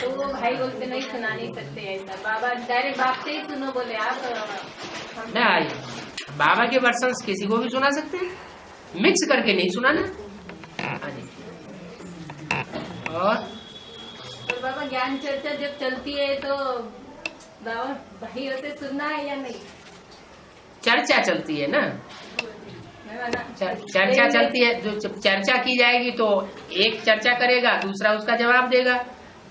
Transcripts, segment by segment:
तो वो भाई बोलते नहीं सुना नहीं सकते ऐसा, बाबा डायरेक्ट बाप से ही सुनो बोले आप। नहीं, बाबा के वर्षन्स किसी को भी सुना सकते हैं, मिक्स करके नहीं सुनाना। और बाबा ज्ञान चर्चा जब चलती है तो बाबा भाइयों से सुनना है या नहीं? चर्चा चलती है ना, चर्चा चलती है। जो चर्चा की जाएगी तो एक चर्चा करेगा, दूसरा उसका जवाब देगा,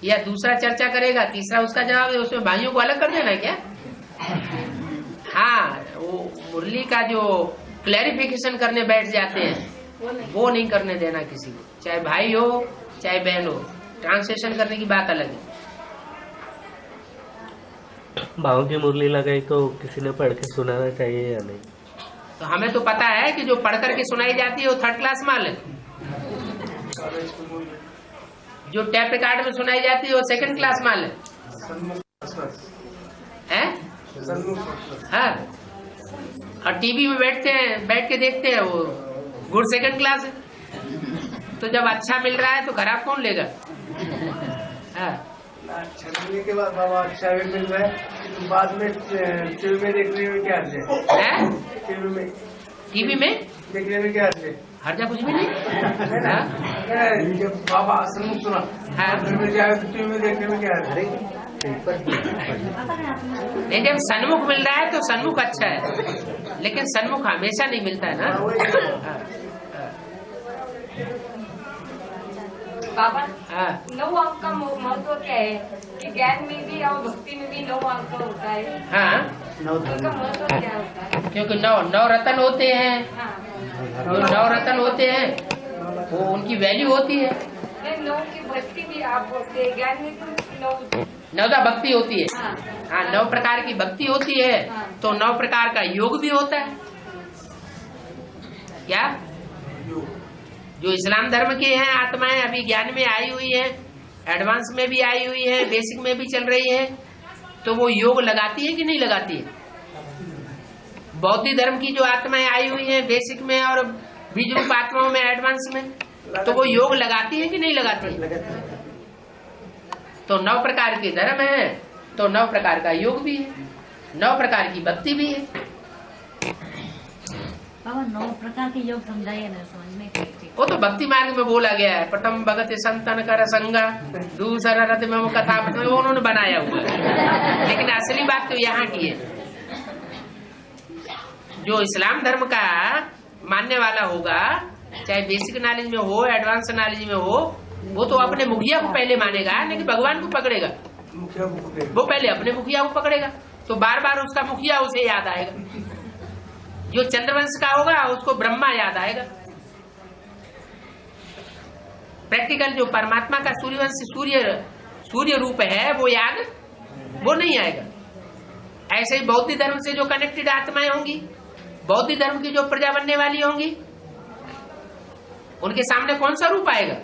या दूसरा चर्चा करेगा, तीसरा उसका जवाब देगा। उसमें भाइयों को अलग कर देना है क्या? हाँ, वो मुरली का जो क्लैरिफिकेशन करने बैठ जाते हैं वो नहीं करने देना किसी को, चाहे भाई हो चाहे बहन हो। ट्रांसलेशन करने की बात अलग है। भाव की मुरली लगाई तो किसी ने पढ़ के सुनाना चाहिए या नहीं? तो हमें तो पता है कि जो पढ़ करके सुनाई जाती है वो थर्ड क्लास माल है, जो टैप रिकॉर्ड में सुनाई जाती है वो सेकंड क्लास माल है? हाँ, और टीवी में बैठ के देखते हैं वो गुड सेकंड क्लास है। तो जब अच्छा मिल रहा है तो खराब कौन लेगा? हाँ, अच्छा मिलने के बाद बाबा अच्छा भी मिल रहा है तो बाद में टीवी में देखने में क्या अर्थ है? टीवी में देखने में क्या अर्थ है? हर्जा कुछ भी नहीं। जब बाबा सन्मुख सुना में जाए तो टीवी में देखने में क्या अर्थ है? नहीं, जब सन्मुख मिल रहा है तो सन्मुख अच्छा है, लेकिन सन्मुख हमेशा नहीं मिलता है ना। बाबा हाँ, 9 अंक का महत्व क्या है कि ज्ञान में भी और भक्ति में भी 9 अंक होता है? हाँ, उनका महत्व क्या होता है? क्योंकि नौ रतन होते हैं। हाँ, जो 9 रतन होते हैं वो उनकी वैल्यू होती है। 9 की भक्ति भी आप बोलते हैं, ज्ञान में तो 9 भक्ति होती है। हाँ, 9 प्रकार की भक्ति होती है, तो 9 प्रकार का योग भी होता है। क्या? जो इस्लाम धर्म के हैं आत्माएं अभी ज्ञान में आई हुई हैं, एडवांस में भी आई हुई है, बेसिक में भी चल रही है, तो वो योग लगाती है कि नहीं लगाती है? बौद्ध धर्म की जो आत्माएं आई हुई हैं बेसिक में और बीज रूप आत्माओं में एडवांस में, तो वो योग लगाती है कि नहीं लगाती है? तो 9 प्रकार के धर्म है, तो 9 प्रकार का योग भी है, 9 प्रकार की भक्ति भी है। बाबा 9 प्रकार के योग समझाइए ना, समझ में। वो तो भक्ति मार्ग में बोला गया है, पटम भगत संतन कर संगा दूसरा रथ में वो कथा वो उन्होंने बनाया हुआ है, लेकिन असली बात तो यहाँ की है। जो इस्लाम धर्म का मानने वाला होगा, चाहे बेसिक नॉलेज में हो एडवांस नॉलेज में हो, वो तो अपने मुखिया को पहले मानेगा, नहीं कि भगवान को पकड़ेगा। वो पहले अपने मुखिया को पकड़ेगा, तो बार बार उसका मुखिया उसे याद आएगा। जो चंद्रवंश का होगा उसको ब्रह्मा याद आएगा। प्रैक्टिकल जो परमात्मा का सूर्यवंश सूर्य रूप है वो याद वो नहीं आएगा। ऐसे ही बौद्ध धर्म से जो कनेक्टेड आत्माएं होंगी, बौद्ध धर्म की जो प्रजा बनने वाली होंगी, उनके सामने कौन सा रूप आएगा?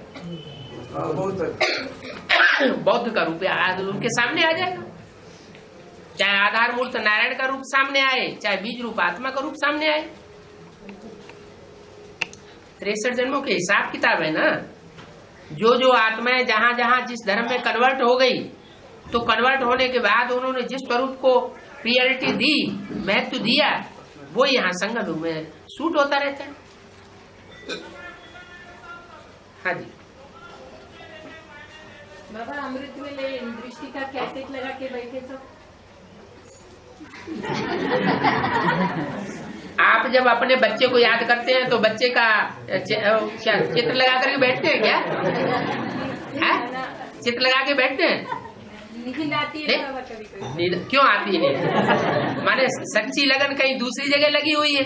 बौद्ध का रूप उनके सामने आ जाएगा। चाहे आधार मूर्त नारायण का रूप सामने आए, चाहे बीज रूप आत्मा का रूप सामने आए। 63 जन्मों के हिसाब किताब है ना। जो आत्माएं जहां जहां जिस धर्म में कन्वर्ट हो गई, तो कन्वर्ट होने के बाद उन्होंने जिस स्वरूप को प्रियरिटी दी, महत्व दिया, वो यहाँ संगम में सूट होता रहता है। हाँ जी बाबा, अमृत में ले दृष्टि का कैसेट लगा के बैठे सब। आप जब अपने बच्चे को याद करते हैं तो बच्चे का चित्र लगा करके बैठते हैं क्या? है? चित्र लगा के बैठते हैं? नींद आती है बाबा कभी कभी। क्यों आती है? माने सच्ची लगन कहीं दूसरी जगह लगी हुई है।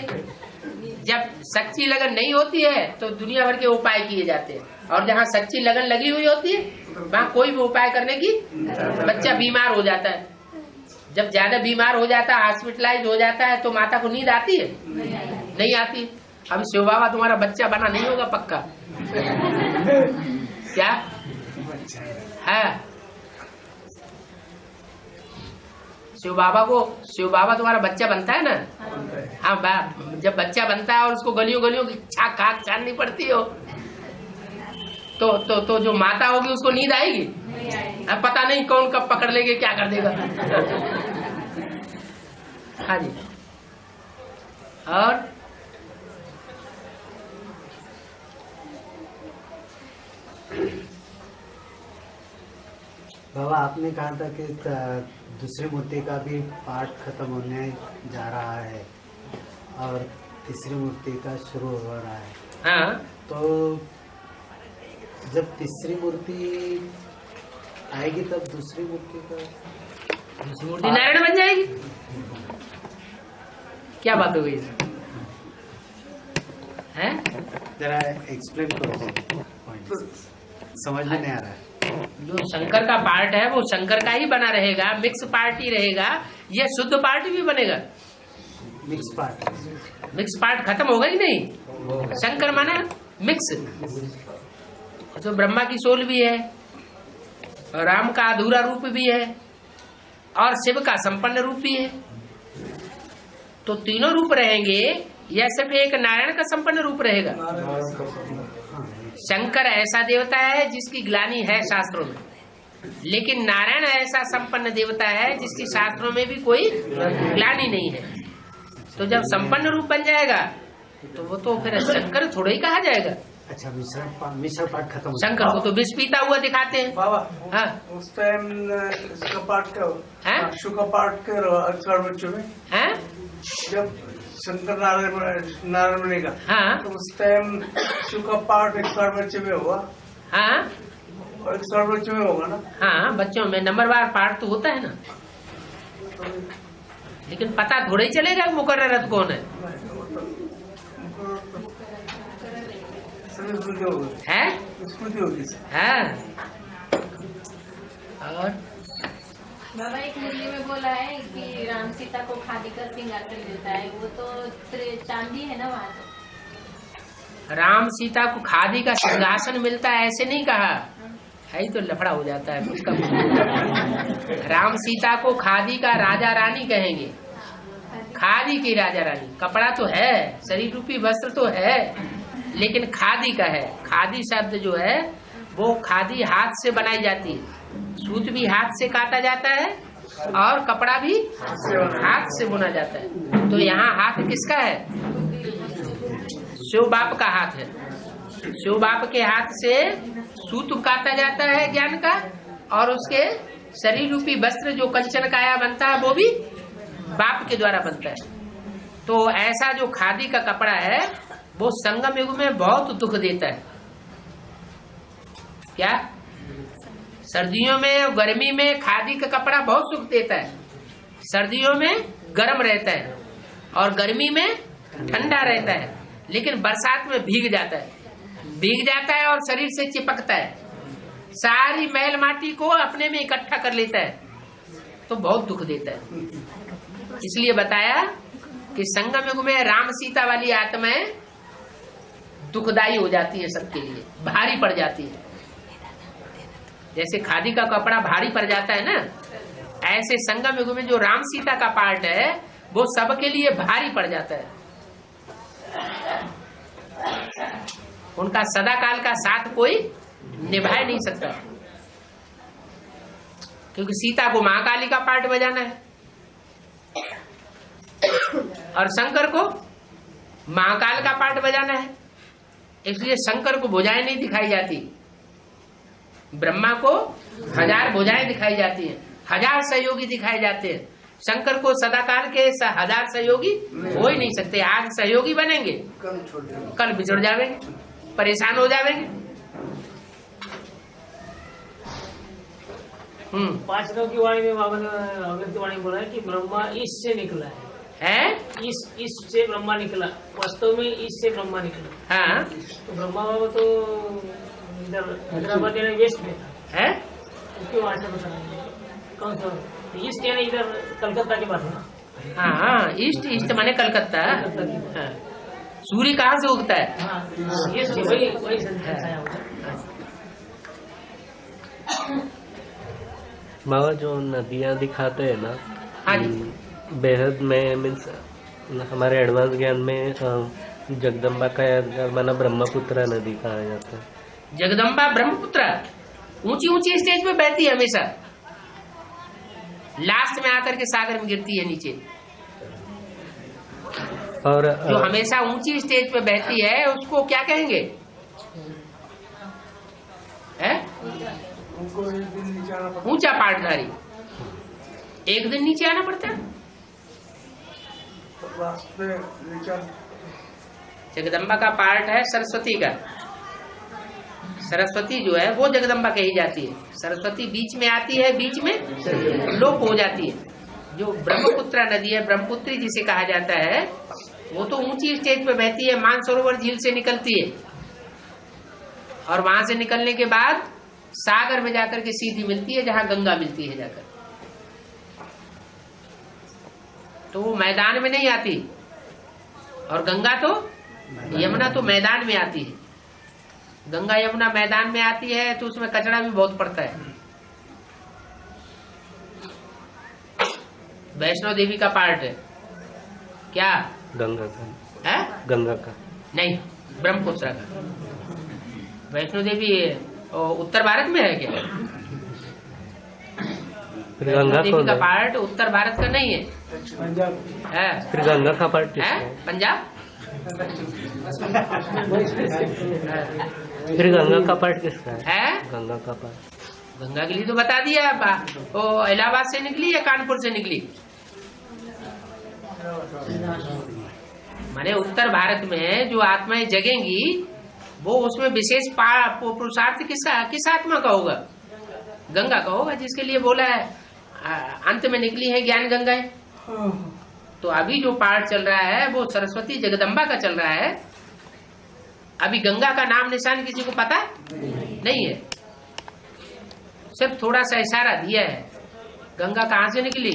जब सच्ची लगन नहीं होती है तो दुनिया भर के उपाय किए जाते हैं, और जहाँ सच्ची लगन लगी हुई होती है वहाँ कोई भी उपाय करने की, बच्चा बीमार हो जाता है, जब ज्यादा बीमार हो जाता है, हॉस्पिटलाइज हो जाता है, तो माता को नींद आती है? नहीं आती। अब शिव बाबा तुम्हारा बच्चा बना नहीं होगा पक्का? क्या है? शिव बाबा तुम्हारा बच्चा बनता है ना? हाँ, जब बच्चा बनता है और उसको गलियों गलियों की खाक छाननी पड़ती हो, तो जो माता होगी उसको नींद आएगी? अब पता नहीं कौन कब पकड़ लेके क्या कर देगा। हाँ जी। और बाबा आपने कहा था कि दूसरी मूर्ति का भी पाठ खत्म होने जा रहा है और तीसरी मूर्ति का शुरू हो रहा है। हाँ, तो जब तीसरी मूर्ति आएगी तब दूसरी मूर्ति का मूर्ति नारायण बन जाएगी। क्या बात हो गई है? जरा एक्सप्लेन करो, समझ में नहीं आ रहा है। जो शंकर का पार्ट है वो शंकर का ही बना रहेगा, मिक्स पार्ट ही रहेगा। ये शुद्ध पार्ट भी बनेगा। मिक्स पार्ट खत्म होगा ही नहीं। शंकर माना मिक्स। तो ब्रह्मा की सोल भी है, राम का अधूरा रूप भी है और शिव का संपन्न रूप भी है। तो तीनों रूप रहेंगे या सिर्फ एक नारायण का संपन्न रूप रहेगा? शंकर ऐसा देवता है जिसकी ग्लानि है शास्त्रों में, लेकिन नारायण ऐसा संपन्न देवता है जिसकी शास्त्रों में भी कोई ग्लानि नहीं है। तो जब संपन्न रूप बन जाएगा तो वो तो फिर शंकर थोड़ा ही कहा जाएगा। अच्छा, मिश्र पाठ खत्म। शंकर को तो विष पीता हुआ दिखाते हैं। बाबा हाँ, उस टाइम शुक्र पाठ करो, हैं? शुक्र पाठ करो अक्षर बच्चों में। हैं? जब शंकर नारायण बनेगा हाँ, तो उस टाइम शुक्र पाठ अक्षर बच्चे में होगा। हाँ, और अक्षर बच्चों में होगा ना। हाँ, बच्चों में नंबरवार पाठ तो होता है ना, लेकिन पता थोड़ा ही चलेगा मुकर्रर कौन है। है? स्मृति होगी। हाँ। और बाबा एक मुरली में बोला है कि राम सीता को खादी का श्रृंगार कर देता है, वो तो चांदी है ना वहाँ। तो राम सीता को खादी का सिंहासन मिलता है ऐसे नहीं कहा है, तो लफड़ा हो जाता है उसका। राम सीता को खादी का राजा रानी कहेंगे, खादी की राजा रानी। कपड़ा तो है, शरीर रूपी वस्त्र तो है, लेकिन खादी का है। खादी शब्द जो है वो खादी हाथ से बनाई जाती है, सूत भी हाथ से काटा जाता है और कपड़ा भी हाथ से बुना जाता है। तो यहाँ हाथ किसका है? शिव बाप का हाथ है। शिव बाप के हाथ से सूत काटा जाता है ज्ञान का, और उसके शरीर रूपी वस्त्र जो कंचन काया बनता है वो भी बाप के द्वारा बनता है। तो ऐसा जो खादी का कपड़ा है वो संगम युग में बहुत दुख देता है। क्या? सर्दियों में और गर्मी में खादी का कपड़ा बहुत सुख देता है। सर्दियों में गर्म रहता है और गर्मी में ठंडा रहता है, लेकिन बरसात में भीग जाता है और शरीर से चिपकता है, सारी मैल माटी को अपने में इकट्ठा कर लेता है, तो बहुत दुख देता है। इसलिए बताया कि संगम युग में राम सीता वाली आत्माएं दुखदायी हो जाती है, सबके लिए भारी पड़ जाती है। जैसे खादी का कपड़ा भारी पड़ जाता है ना, ऐसे संगम युग में जो राम सीता का पार्ट है वो सबके लिए भारी पड़ जाता है। उनका सदा काल का साथ कोई निभा नहीं सकता, क्योंकि सीता को महाकाली का पार्ट बजाना है और शंकर को महाकाल का पार्ट बजाना है। इसलिए शंकर को भुजाएं नहीं दिखाई जाती, ब्रह्मा को 1000 भुजाएं दिखाई जाती हैं, 1000 सहयोगी दिखाए जाते हैं। शंकर को सदाकाल के 1000 सहयोगी हो ही नहीं सकते। आज सहयोगी बनेंगे, कल बिछड़ जाएंगे, परेशान हो जाएंगे। 5 की वाणी में बाबा ने अगस्त वाणी बोला है कि ब्रह्मा ईश से निकला है। ईश से ब्रह्मा निकला, वास्तव में ईश से ब्रह्मा निकला। हाँ, तो ब्रह्मा बाबा तो इधर हैदराबाद यानी वेस्ट में है। उसकी वहां से बताना कौन सा ईस्ट यानी इधर कलकत्ता के पास है ना। हाँ, ईस्ट माने कलकत्ता। हाँ। सूर्य कहाँ से उगता है? हाँ, ईस्ट वही संख्या होता है। बाबा जो नदियाँ दिखाते हैं ना, हाँ जी, बेहद में मीन्स हमारे एडवांस ज्ञान में जगदम्बा का यादगार माना ब्रह्मपुत्रा नदी कहा जाता है। जगदम्बा ब्रह्मपुत्र। ऊंची ऊंची स्टेज पे बहती है हमेशा, लास्ट में आकर के सागर में गिरती है नीचे। और जो हमेशा ऊंची स्टेज पे बहती है उसको क्या कहेंगे? है उनको एक दिन नीचे आना पड़ता ऊंचा पाठधारी। एक दिन नीचे आना पड़ता है। है, रास्ते नीचे जगदम्बा का पार्ट है सरस्वती का। सरस्वती जो है वो जगदम्बा कही जाती है। सरस्वती बीच में आती है, बीच में लोप हो जाती है। जो ब्रह्मपुत्र नदी है, ब्रह्मपुत्री जिसे कहा जाता है, वो तो ऊंची स्टेज पे बहती है, मानसरोवर झील से निकलती है और वहां से निकलने के बाद सागर में जाकर के सीधी मिलती है, जहां गंगा मिलती है जाकर। तो वो मैदान में नहीं आती। और गंगा तो, यमुना तो मैदान में आती है। गंगा यमुना मैदान में आती है तो उसमें कचरा भी बहुत पड़ता है। वैष्णो देवी का पार्ट है क्या? गंगा का है? गंगा का नहीं, ब्रह्मपुत्र का। वैष्णो देवी उत्तर भारत में है क्या? फिर वैष्णो गंगा देवी कौन का है? पार्ट उत्तर भारत का नहीं है, पंजाब है? फिर गंगा का पार्ट है? किसका है? पंजाब। फिर गंगा का पार्ट किसका है? है? गंगा का पार्ट गंगा के लिए तो बता दिया। वो इलाहाबाद से निकली या कानपुर से निकली? माने उत्तर भारत में जो आत्माएं जगेंगी वो उसमें विशेष पुरुषार्थ किस आत्मा का होगा? गंगा का होगा, जिसके लिए बोला है अंत में निकली है ज्ञान गंगाएं। तो अभी जो पाठ चल रहा है वो सरस्वती जगदम्बा का चल रहा है। अभी गंगा का नाम निशान किसी को पता नहीं है, सिर्फ थोड़ा सा इशारा दिया है। गंगा कहाँ से निकली?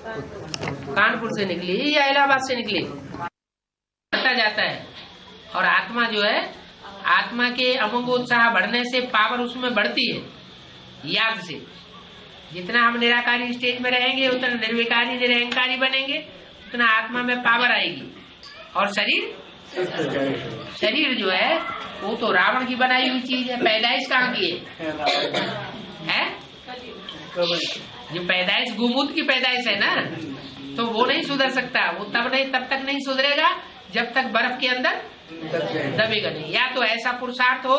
कानपुर से निकली या इलाहाबाद से निकली? बढ़ता जाता है। और आत्मा जो है, आत्मा के अमंगोत्साह बढ़ने से पावर उसमें बढ़ती है। याद से जितना हम निराकारी स्टेज में रहेंगे उतना निर्विकारी निरहंकारी बनेंगे, उतना आत्मा में पावर आएगी। और शरीर जो है वो तो रावण की बनाई हुई चीज है। पैदाइश कहाँ की है? ये पैदाइश गुमूत की पैदाइश है ना, तो वो नहीं सुधर सकता। वो तब तक नहीं सुधरेगा जब तक बर्फ के अंदर दबेगा नहीं। या तो ऐसा पुरुषार्थ हो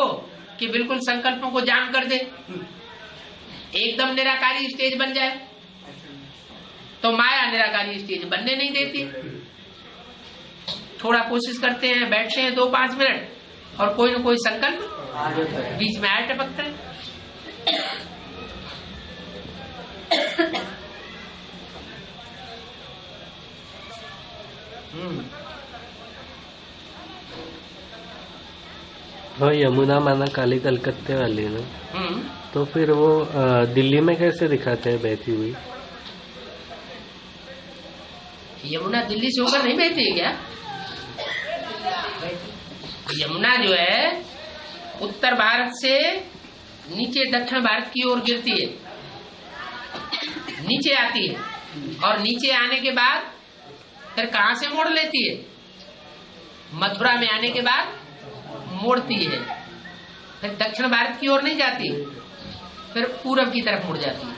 कि बिल्कुल संकल्पों को जाम कर दे, एकदम निराकारी स्टेज बन जाए। तो माया निराकारी स्टेज बनने नहीं देती। थोड़ा कोशिश करते हैं, बैठते हैं 2-5 मिनट और कोई न कोई संकल्प बीच में आया टपकता है। वो यमुना माना काली कलकत्ते वाली ना, तो फिर वो दिल्ली में कैसे दिखाते हैं बहती हुई? यमुना दिल्ली से होकर नहीं बहती है क्या? यमुना जो है उत्तर भारत से नीचे दक्षिण भारत की ओर गिरती है, नीचे आती है और नीचे आने के बाद फिर कहाँ से मोड़ लेती है? मथुरा में आने के बाद मोड़ती है, फिर दक्षिण भारत की ओर नहीं जाती, फिर पूरब की तरफ मुड़ जाती है।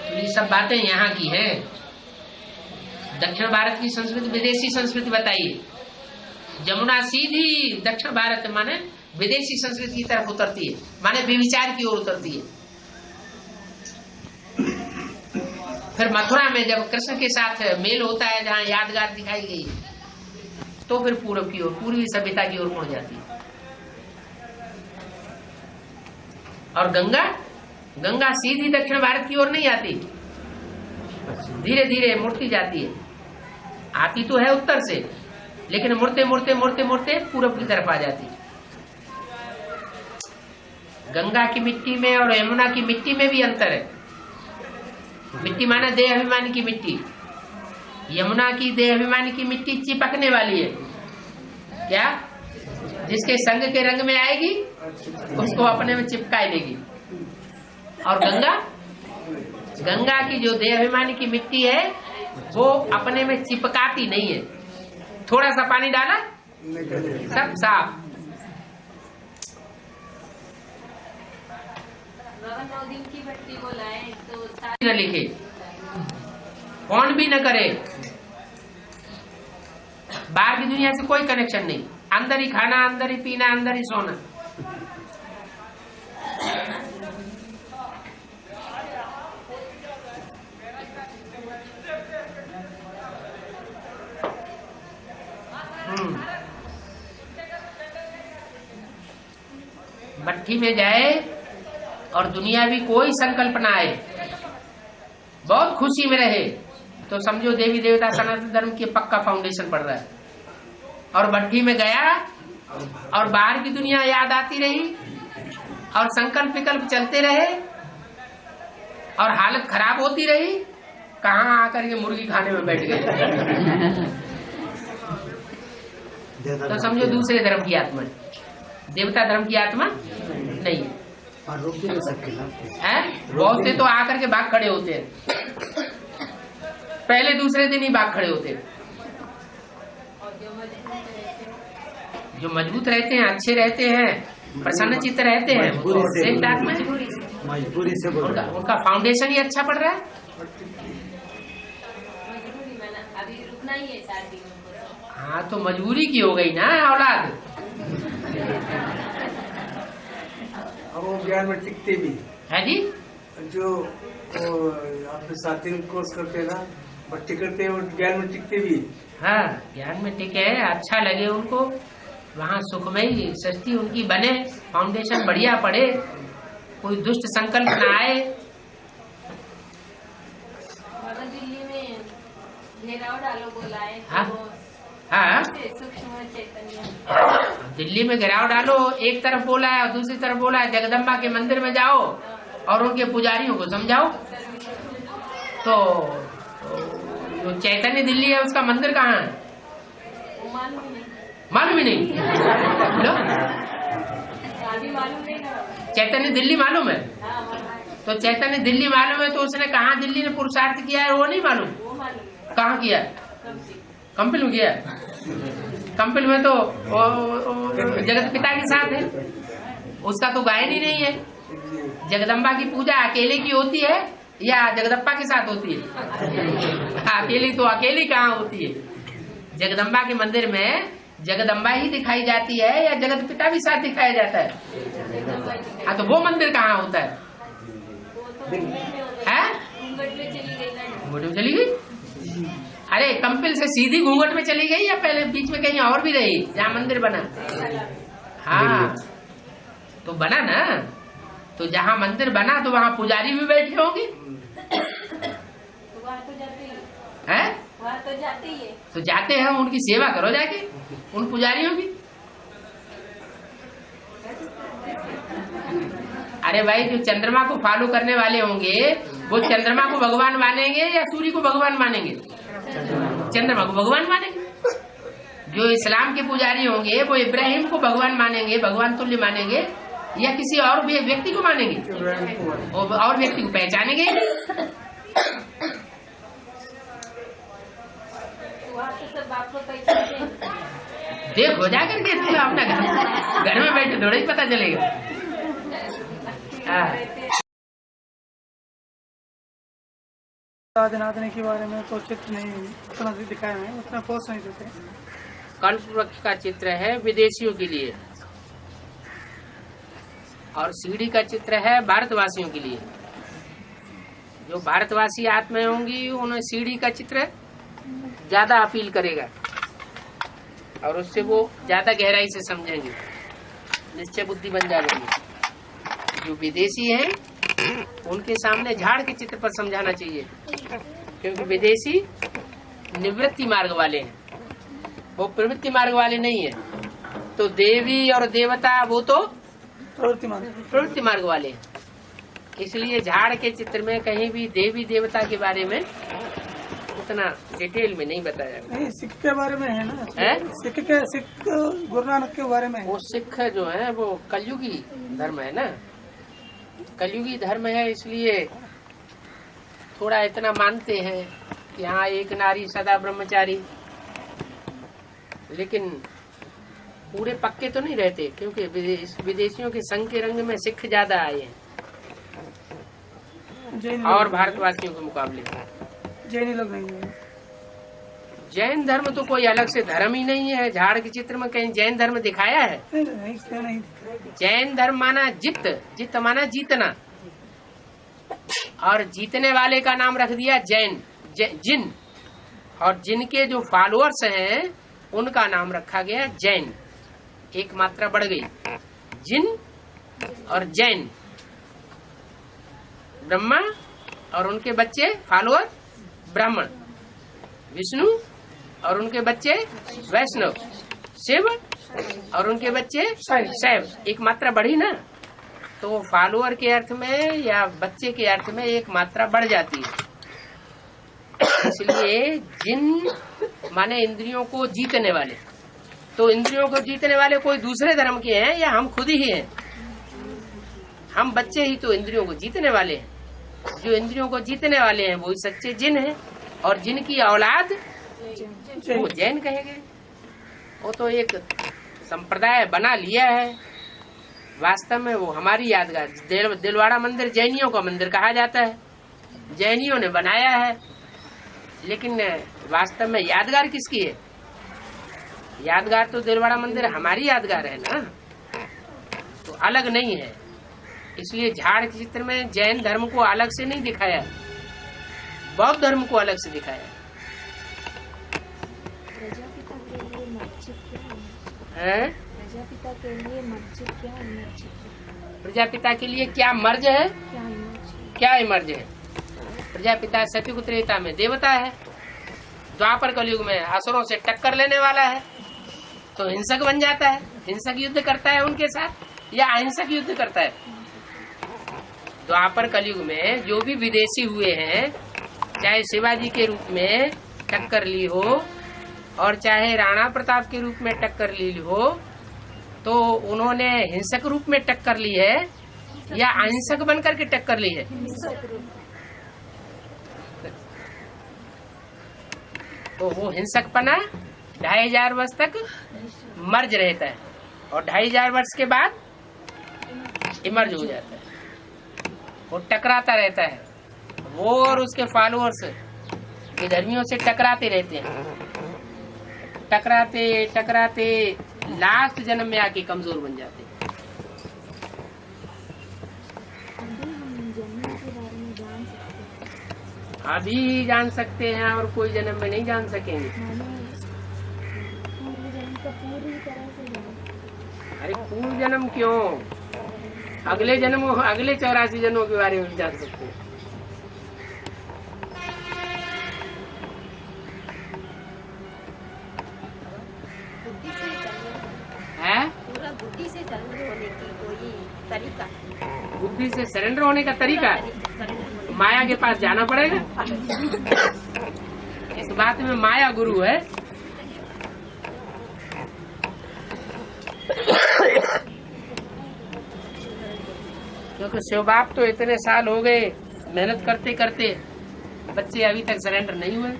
तो ये सब बातें यहाँ की हैं। दक्षिण भारत की संस्कृति विदेशी संस्कृति बताइए। यमुना सीधी दक्षिण भारत माने विदेशी संस्कृति की तरफ उतरती है, माने व्यभिचार की ओर उतरती है। फिर मथुरा में जब कृष्ण के साथ मेल होता है, जहाँ यादगार दिखाई गई, तो फिर पूरब की ओर, पूर्वी सभ्यता की ओर मुड़ जाती है। और गंगा सीधी दक्षिण भारत की ओर नहीं आती, धीरे धीरे मुड़ती जाती है। आती तो है उत्तर से, लेकिन मुड़ते मुड़ते मुड़ते मुड़ते पूरब की तरफ आ जाती है। गंगा की मिट्टी में और यमुना की मिट्टी में भी अंतर है। मिट्टी माना देह अभिमान की मिट्टी। यमुना की देह अभिमान की मिट्टी चिपकने वाली है। क्या? जिसके संग के रंग में आएगी उसको अपने में चिपका लेगी। और गंगा की जो देह अभिमानी की मिट्टी है वो अपने में चिपकाती नहीं है। थोड़ा सा पानी डाला सब साफ। बाबा 9 दिन की भक्ति बोला है तो न लिखे, फोन भी न करे, बाहर की दुनिया से कोई कनेक्शन नहीं, अंदर ही खाना, अंदर ही पीना, अंदर ही सोना। भट्ठी में जाए और दुनियावी कोई संकल्प ना आए, बहुत खुशी में रहे, तो समझो देवी देवता सनातन धर्म की पक्का फाउंडेशन पड़ रहा है। और भट्ठी में गया और बाहर की दुनिया याद आती रही और संकल्प विकल्प चलते रहे और हालत खराब होती रही, कहाँ आकर के मुर्गी खाने में बैठ गए तो समझो दूसरे धर्म की आत्मा, देवता धर्म की आत्मा नहीं है। और रोक भी नहीं सकते ना, बहुत से तो आकर के भाग खड़े होते हैं, पहले दूसरे दिन ही भाग खड़े होते हैं। जो मजबूत रहते हैं, अच्छे रहते हैं, प्रसन्न चित्त रहते हैं, मजबूरी से उनका फाउंडेशन ही अच्छा पड़ रहा है। अभी रुकना ही है 4 दिन। हाँ तो मजबूरी की हो गई ना औलाद। और वो ज्ञान में टिकते भी है जी, जो आपने 7 दिन कोर्स करते हैं ना, भट्टी करते हैं, वो ज्ञान में टिकते भी। हाँ ज्ञान में टिके, अच्छा लगे उनको, वहाँ सुखमयी सृष्टि उनकी बने, फाउंडेशन बढ़िया पड़े, कोई दुष्ट संकल्प न आए। दिल्ली में घेराव डालो बोला है। हाँ हाँ, सूक्ष्म चैतन्य दिल्ली में घेराव डालो, एक तरफ बोला है और दूसरी तरफ बोला है जगदम्बा के मंदिर में जाओ और उनके पुजारियों को समझाओ। तो जो चैतन्य दिल्ली है उसका मंदिर कहाँ है? मालूम ही नहीं। लो, चैतन्य दिल्ली मालूम है? तो चैतन्य दिल्ली मालूम है तो उसने कहाँ दिल्ली ने पुरुषार्थ किया है वो नहीं मालूम? कहाँ किया? कंपिल में किया। कंपिल में तो जगत पिता के साथ है, उसका तो गायन ही नहीं है। जगदम्बा की पूजा अकेले की होती है या जगदम्बा के साथ होती है? अकेली तो अकेली कहाँ होती है? जगदम्बा के मंदिर में जगदम्बा ही दिखाई जाती है या जगत पिता भी साथ दिखाया जाता है? हाँ तो वो मंदिर कहाँ होता है? घूंघट में चली गई। अरे कंपिल से सीधी घूंघट में चली गई या पहले बीच में कहीं और भी रही जहाँ मंदिर बना? हाँ तो बना ना, तो जहाँ मंदिर बना तो वहाँ पुजारी भी बैठे होंगे। हैं? तो जाते हैं, उनकी सेवा करो जाके, उन पुजारियों की। अरे भाई जो चंद्रमा को फॉलो करने वाले होंगे वो चंद्रमा को भगवान मानेंगे या सूर्य को भगवान मानेंगे? चंद्रमा को भगवान मानेंगे। जो इस्लाम के पुजारी होंगे वो इब्राहिम को भगवान मानेंगे, भगवान तुल्य मानेंगे, या किसी और भी व्यक्ति को मानेंगे? और व्यक्ति को पहचानेंगे। देखो जाकर के तुम अपना घर में बैठे थोड़ा ही पता चलेगा। आने के बारे में तो चित्र नहीं उतना दिखाया है, उतना फोर्स नहीं देते। कल्प वृक्ष का चित्र है विदेशियों के लिए और सीढ़ी का चित्र है भारतवासियों के लिए। जो भारतवासी आत्माएं होंगी उन्हें सीढ़ी का चित्र ज्यादा अपील करेगा और उससे वो ज्यादा गहराई से समझेंगे, निश्चय बुद्धि बन जाएगी। जो विदेशी हैं उनके सामने झाड़ के चित्र पर समझाना चाहिए, क्योंकि विदेशी निवृत्ति मार्ग वाले हैं, वो प्रवृत्ति मार्ग वाले नहीं है। तो देवी और देवता वो तो प्रवृत्ति मार्ग वाले हैं। इसलिए झाड़ के चित्र में कहीं भी देवी देवता के बारे में उतना डिटेल में नहीं बताया। नहीं, सिख के बारे में है ना, सिख गुरु नानक के बारे में। वो सिख जो है वो कलयुगी धर्म है ना, कलयुगी धर्म है, इसलिए थोड़ा इतना मानते हैं कि हाँ एक नारी सदा ब्रह्मचारी, लेकिन पूरे पक्के तो नहीं रहते, क्योंकि विदेशियों के संग के रंग में सिख ज्यादा आए हैं। जैन और लोग- भारतवासियों के मुकाबले। जैनी लोग नहीं है। जैन धर्म तो कोई अलग से धर्म ही नहीं है। झाड़ के चित्र में कहीं जैन धर्म दिखाया है? नहीं, इसमें नहीं दिखा। जैन धर्म माना जित, जित माना जीतना, और जीतने वाले का नाम रख दिया जैन, जिन, और जिनके जो फॉलोअर्स हैं उनका नाम रखा गया जैन। एक मात्रा बढ़ गई, जिन और जैन। ब्रह्मा और उनके बच्चे फॉलोअर ब्राह्मण, विष्णु और उनके बच्चे वैष्णव, शिव और उनके बच्चे शैव। एक मात्रा बढ़ी ना, तो फॉलोअर के अर्थ में या बच्चे के अर्थ में एक मात्रा बढ़ जाती है। इसलिए जिन माने इंद्रियों को जीतने वाले। तो इंद्रियों को जीतने वाले कोई दूसरे धर्म के हैं या हम खुद ही हैं? हम बच्चे ही तो इंद्रियों को जीतने वाले हैं। जो इंद्रियों को जीतने वाले हैं वो सच्चे जिन हैं, और जिनकी औलाद वो जैन कहेंगे। वो तो एक संप्रदाय बना लिया है। वास्तव में वो हमारी यादगार। दिलवाड़ा मंदिर जैनियों का मंदिर कहा जाता है, जैनियों ने बनाया है, लेकिन वास्तव में यादगार किसकी है? यादगार तो दिलवाड़ा मंदिर हमारी यादगार है ना, तो अलग नहीं है। इसलिए झाड़ के चित्र में जैन धर्म को अलग से नहीं दिखाया, बौद्ध धर्म को अलग से दिखाया है। प्रजापिता के लिए मस्जिद क्या इमर्ज? प्रजापिता के लिए क्या मर्ज है, क्या इमर्ज है? प्रजापिता सतयुग त्रेता में देवता है, द्वापर कलयुग में असुरों से टक्कर लेने वाला है, तो हिंसक बन जाता है। हिंसक युद्ध करता है उनके साथ या अहिंसक युद्ध करता है? द्वापर कलयुग में जो भी विदेशी हुए हैं, चाहे शिवाजी के रूप में टक्कर ली हो और चाहे राणा प्रताप के रूप में टक्कर ली हो, तो उन्होंने हिंसक रूप में टक्कर ली है या अहिंसक बनकर के टक्कर ली है? तो वो हिंसकपना 2500 वर्ष तक मर्ज रहता है और 2500 वर्ष के बाद इमर्ज हो जाता है। वो टकराता रहता है, वो और उसके फॉलोअर्स धर्मियों से टकराते रहते हैं। टकराते टकराते लास्ट जन्म में आके कमजोर बन जाते हैं। अभी जान सकते हैं और कोई जन्म में नहीं जान सकेंगे। अरे पूर्व जन्म क्यों, अगले जन्म, अगले 84 जन्मों के बारे में जान सकते हैं। पूरा बुद्धि से सरेंडर होने की कोई तरीका? बुद्धि से सरेंडर होने का तरीका माया के पास जाना पड़ेगा। इस बात में माया गुरु है। क्योंकि शिव बाप तो इतने साल हो गए मेहनत करते करते, बच्चे अभी तक सरेंडर नहीं हुए।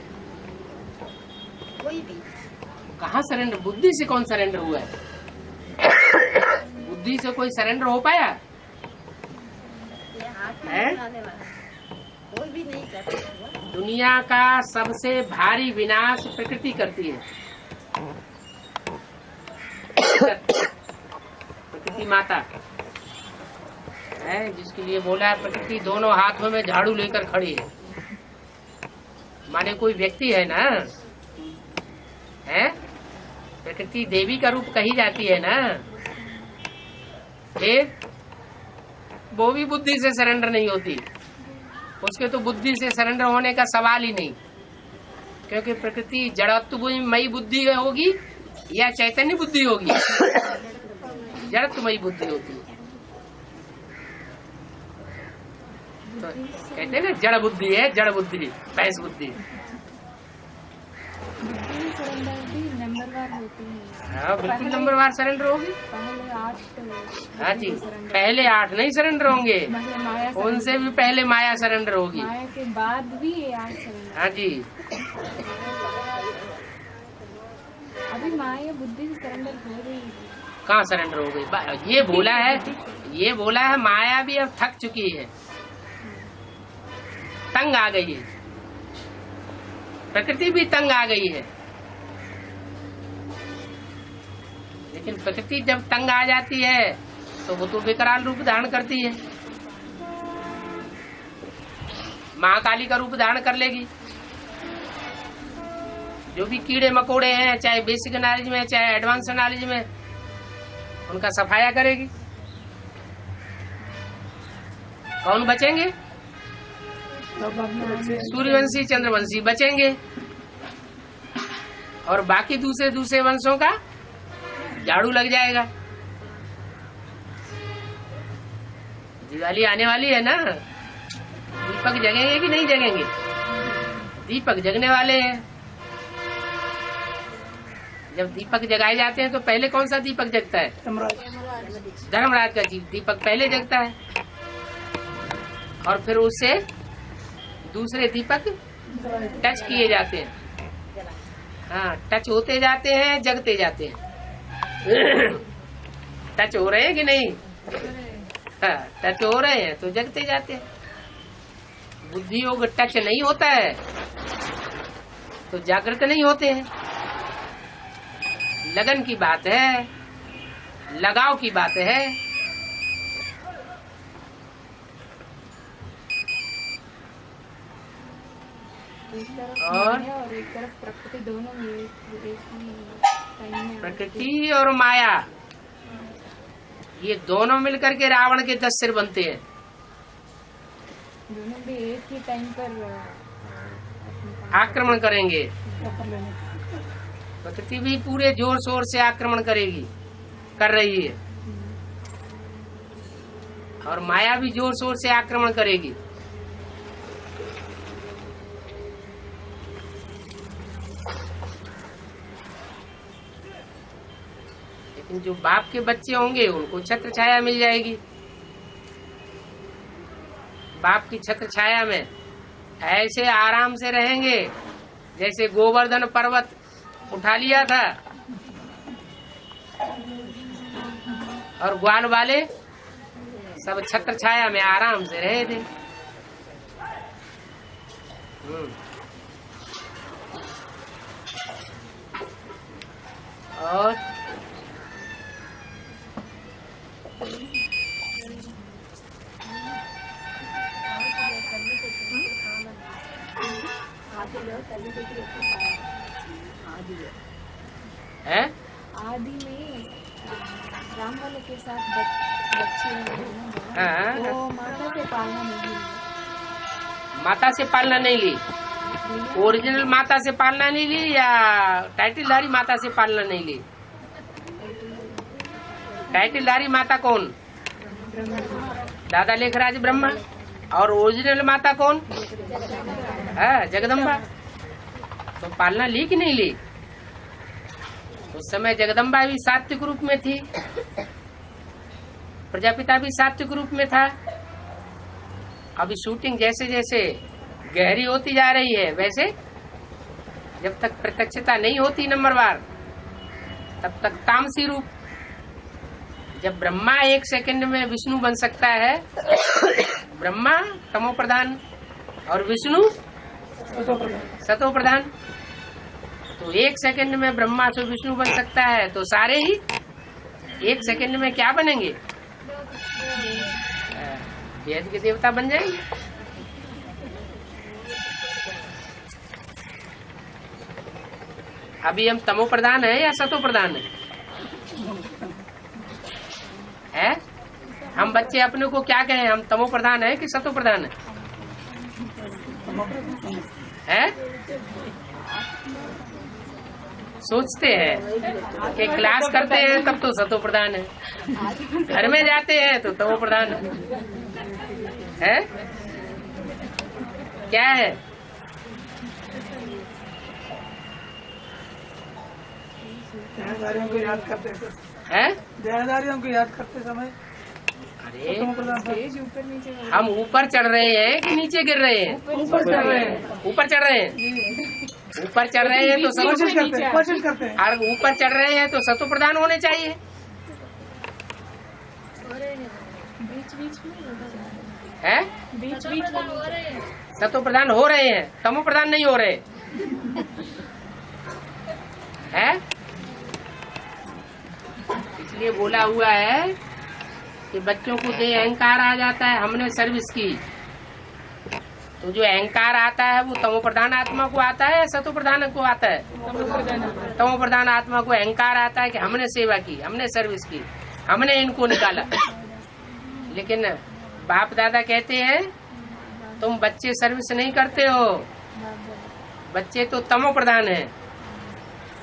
कोई भी कहाँ सरेंडर? बुद्धि से कौन सरेंडर हुआ है? बुद्धि से कोई सरेंडर हो पाया है? कोई भी नहीं कर सकता। दुनिया का सबसे भारी विनाश प्रकृति करती है। प्रकृति माता है, जिसके लिए बोला है प्रकृति दोनों हाथों में झाड़ू लेकर खड़ी है। माने कोई व्यक्ति है ना, है प्रकृति देवी का रूप कही जाती है ना, फिर वो भी बुद्धि से सरेंडर नहीं होती। उसके तो बुद्धि से सरेंडर होने का सवाल ही नहीं, क्योंकि प्रकृति जड़त्वमयी बुद्धि होगी या चैतन्य बुद्धि होगी? जड़त्वमयी बुद्धि होती है। तो कहते हैं ना जड़ बुद्धि है, जड़ बुद्धि, भैंस बुद्धि। नंबरवार होती है। हाँ बिल्कुल नंबरवार सरेंडर होगी। पहले 8 हाँ जी, पहले 8 नहीं सरेंडर होंगे, उनसे भी पहले माया सरेंडर होगी। माया के बाद भी 8 सरेंडर। हाँ जी, अभी माया बुद्धि से सरेंडर हो गई। कहाँ सरेंडर हो गई? ये बोला है माया भी अब थक चुकी है। तंग आ गई है, प्रकृति भी तंग आ गई है। लेकिन प्रकृति जब तंग आ जाती है तो वो तो विकराल रूप धारण करती है, महाकाली का रूप धारण कर लेगी। जो भी कीड़े मकोड़े हैं, चाहे बेसिक नॉलेज में चाहे एडवांस नॉलेज में, उनका सफाया करेगी। कौन बचेंगे? सूर्यवंशी चंद्रवंशी बचेंगे, और बाकी दूसरे वंशों का झाड़ू लग जाएगा। दिवाली आने वाली है ना, दीपक जगेंगे कि नहीं जगेंगे? दीपक जगने वाले हैं। जब दीपक जगाए जाते हैं तो पहले कौन सा दीपक जगता है? धर्मराज का दीपक पहले जगता है, और फिर उससे दूसरे दीपक टच किए जाते हैं। हाँ, टच होते जाते हैं, जगते जाते हैं। टच हो रहे हैं कि नहीं? हाँ, टच हो रहे हैं तो जगते जाते हैं। बुद्धि योग टच नहीं होता है तो जागृत नहीं होते हैं। लगन की बात है, लगाव की बात है। और एक तरफ प्रकृति, दोनों प्रकृति और माया, ये दोनों मिलकर के रावण के 10 सिर बनते हैं। दोनों भी एक ही टाइम पर आक्रमण करेंगे। प्रकृति भी पूरे जोर शोर से आक्रमण करेगी, कर रही है, और माया भी जोर शोर से आक्रमण करेगी। लेकिन जो बाप के बच्चे होंगे उनको छत्र छाया मिल जाएगी। बाप की छत्र छाया में ऐसे आराम से रहेंगे जैसे गोवर्धन पर्वत उठा लिया था, और ग्वाल वाले सब छत्र छाया में आराम से रहे थे। और है आदि में रामवाल के साथ बच्चे वो माता से पालना नहीं ली। माता से पालना नहीं ली, ओरिजिनल माता से पालना नहीं ली, या टाइटलधारी माता से पालना नहीं ली? टाइटलधारी माता कौन? दादा लेखराज ब्रह्मा। और ओरिजिनल माता कौन है? जगदम्बा। तो पालना ली कि नहीं ली? उस समय जगदम्बा भी सात्विक रूप में थी, प्रजापिता भी सात्विक रूप में था। अभी शूटिंग जैसे जैसे गहरी होती जा रही है, वैसे जब तक प्रत्यक्षता नहीं होती नंबरवार, तब तक तामसी रूप। जब ब्रह्मा 1 सेकंड में विष्णु बन सकता है, ब्रह्मा तमो प्रधान और विष्णु सतो प्रधान, तो 1 सेकंड में ब्रह्मा से विष्णु बन सकता है, तो सारे ही 1 सेकंड में क्या बनेंगे? वेद के देवता बन जाएंगे। अभी हम तमो प्रधान है या सतो प्रधान है? हम बच्चे अपने को क्या कहें, हम तमो प्रधान है कि सतो प्रधान है? सोचते हैं कि क्लास करते हैं तब तो सतो प्रधान है, घर में जाते हैं तो तमो प्रधान है? क्या है? देहधारियों को याद करते हैं? देहधारियों को याद करते समय अरे हम ऊपर चढ़ रहे हैं कि नीचे गिर रहे हैं? ऊपर चढ़ रहे हैं। ऊपर चढ़ रहे हैं। ऊपर चढ़ रहे हैं तो कोशिश करते हैं। और ऊपर चढ़ रहे हैं तो सतो प्रधान होने चाहिए। बीच बीच में है? बीच बीच में सतो प्रधान हो रहे हैं, तमो प्रधान नहीं हो रहे है। इसलिए बोला हुआ है कि बच्चों को जो अहंकार आ जाता है हमने सर्विस की, तो जो अहंकार आता है वो तमो प्रधान आत्मा को आता है या सतो प्रधान को आता है? तमो प्रधान आत्मा को अहंकार आता है कि हमने सेवा की, हमने सर्विस की, हमने इनको निकाला। लेकिन बाप दादा कहते हैं तुम बच्चे सर्विस नहीं करते हो, बच्चे तो तमो प्रधान है।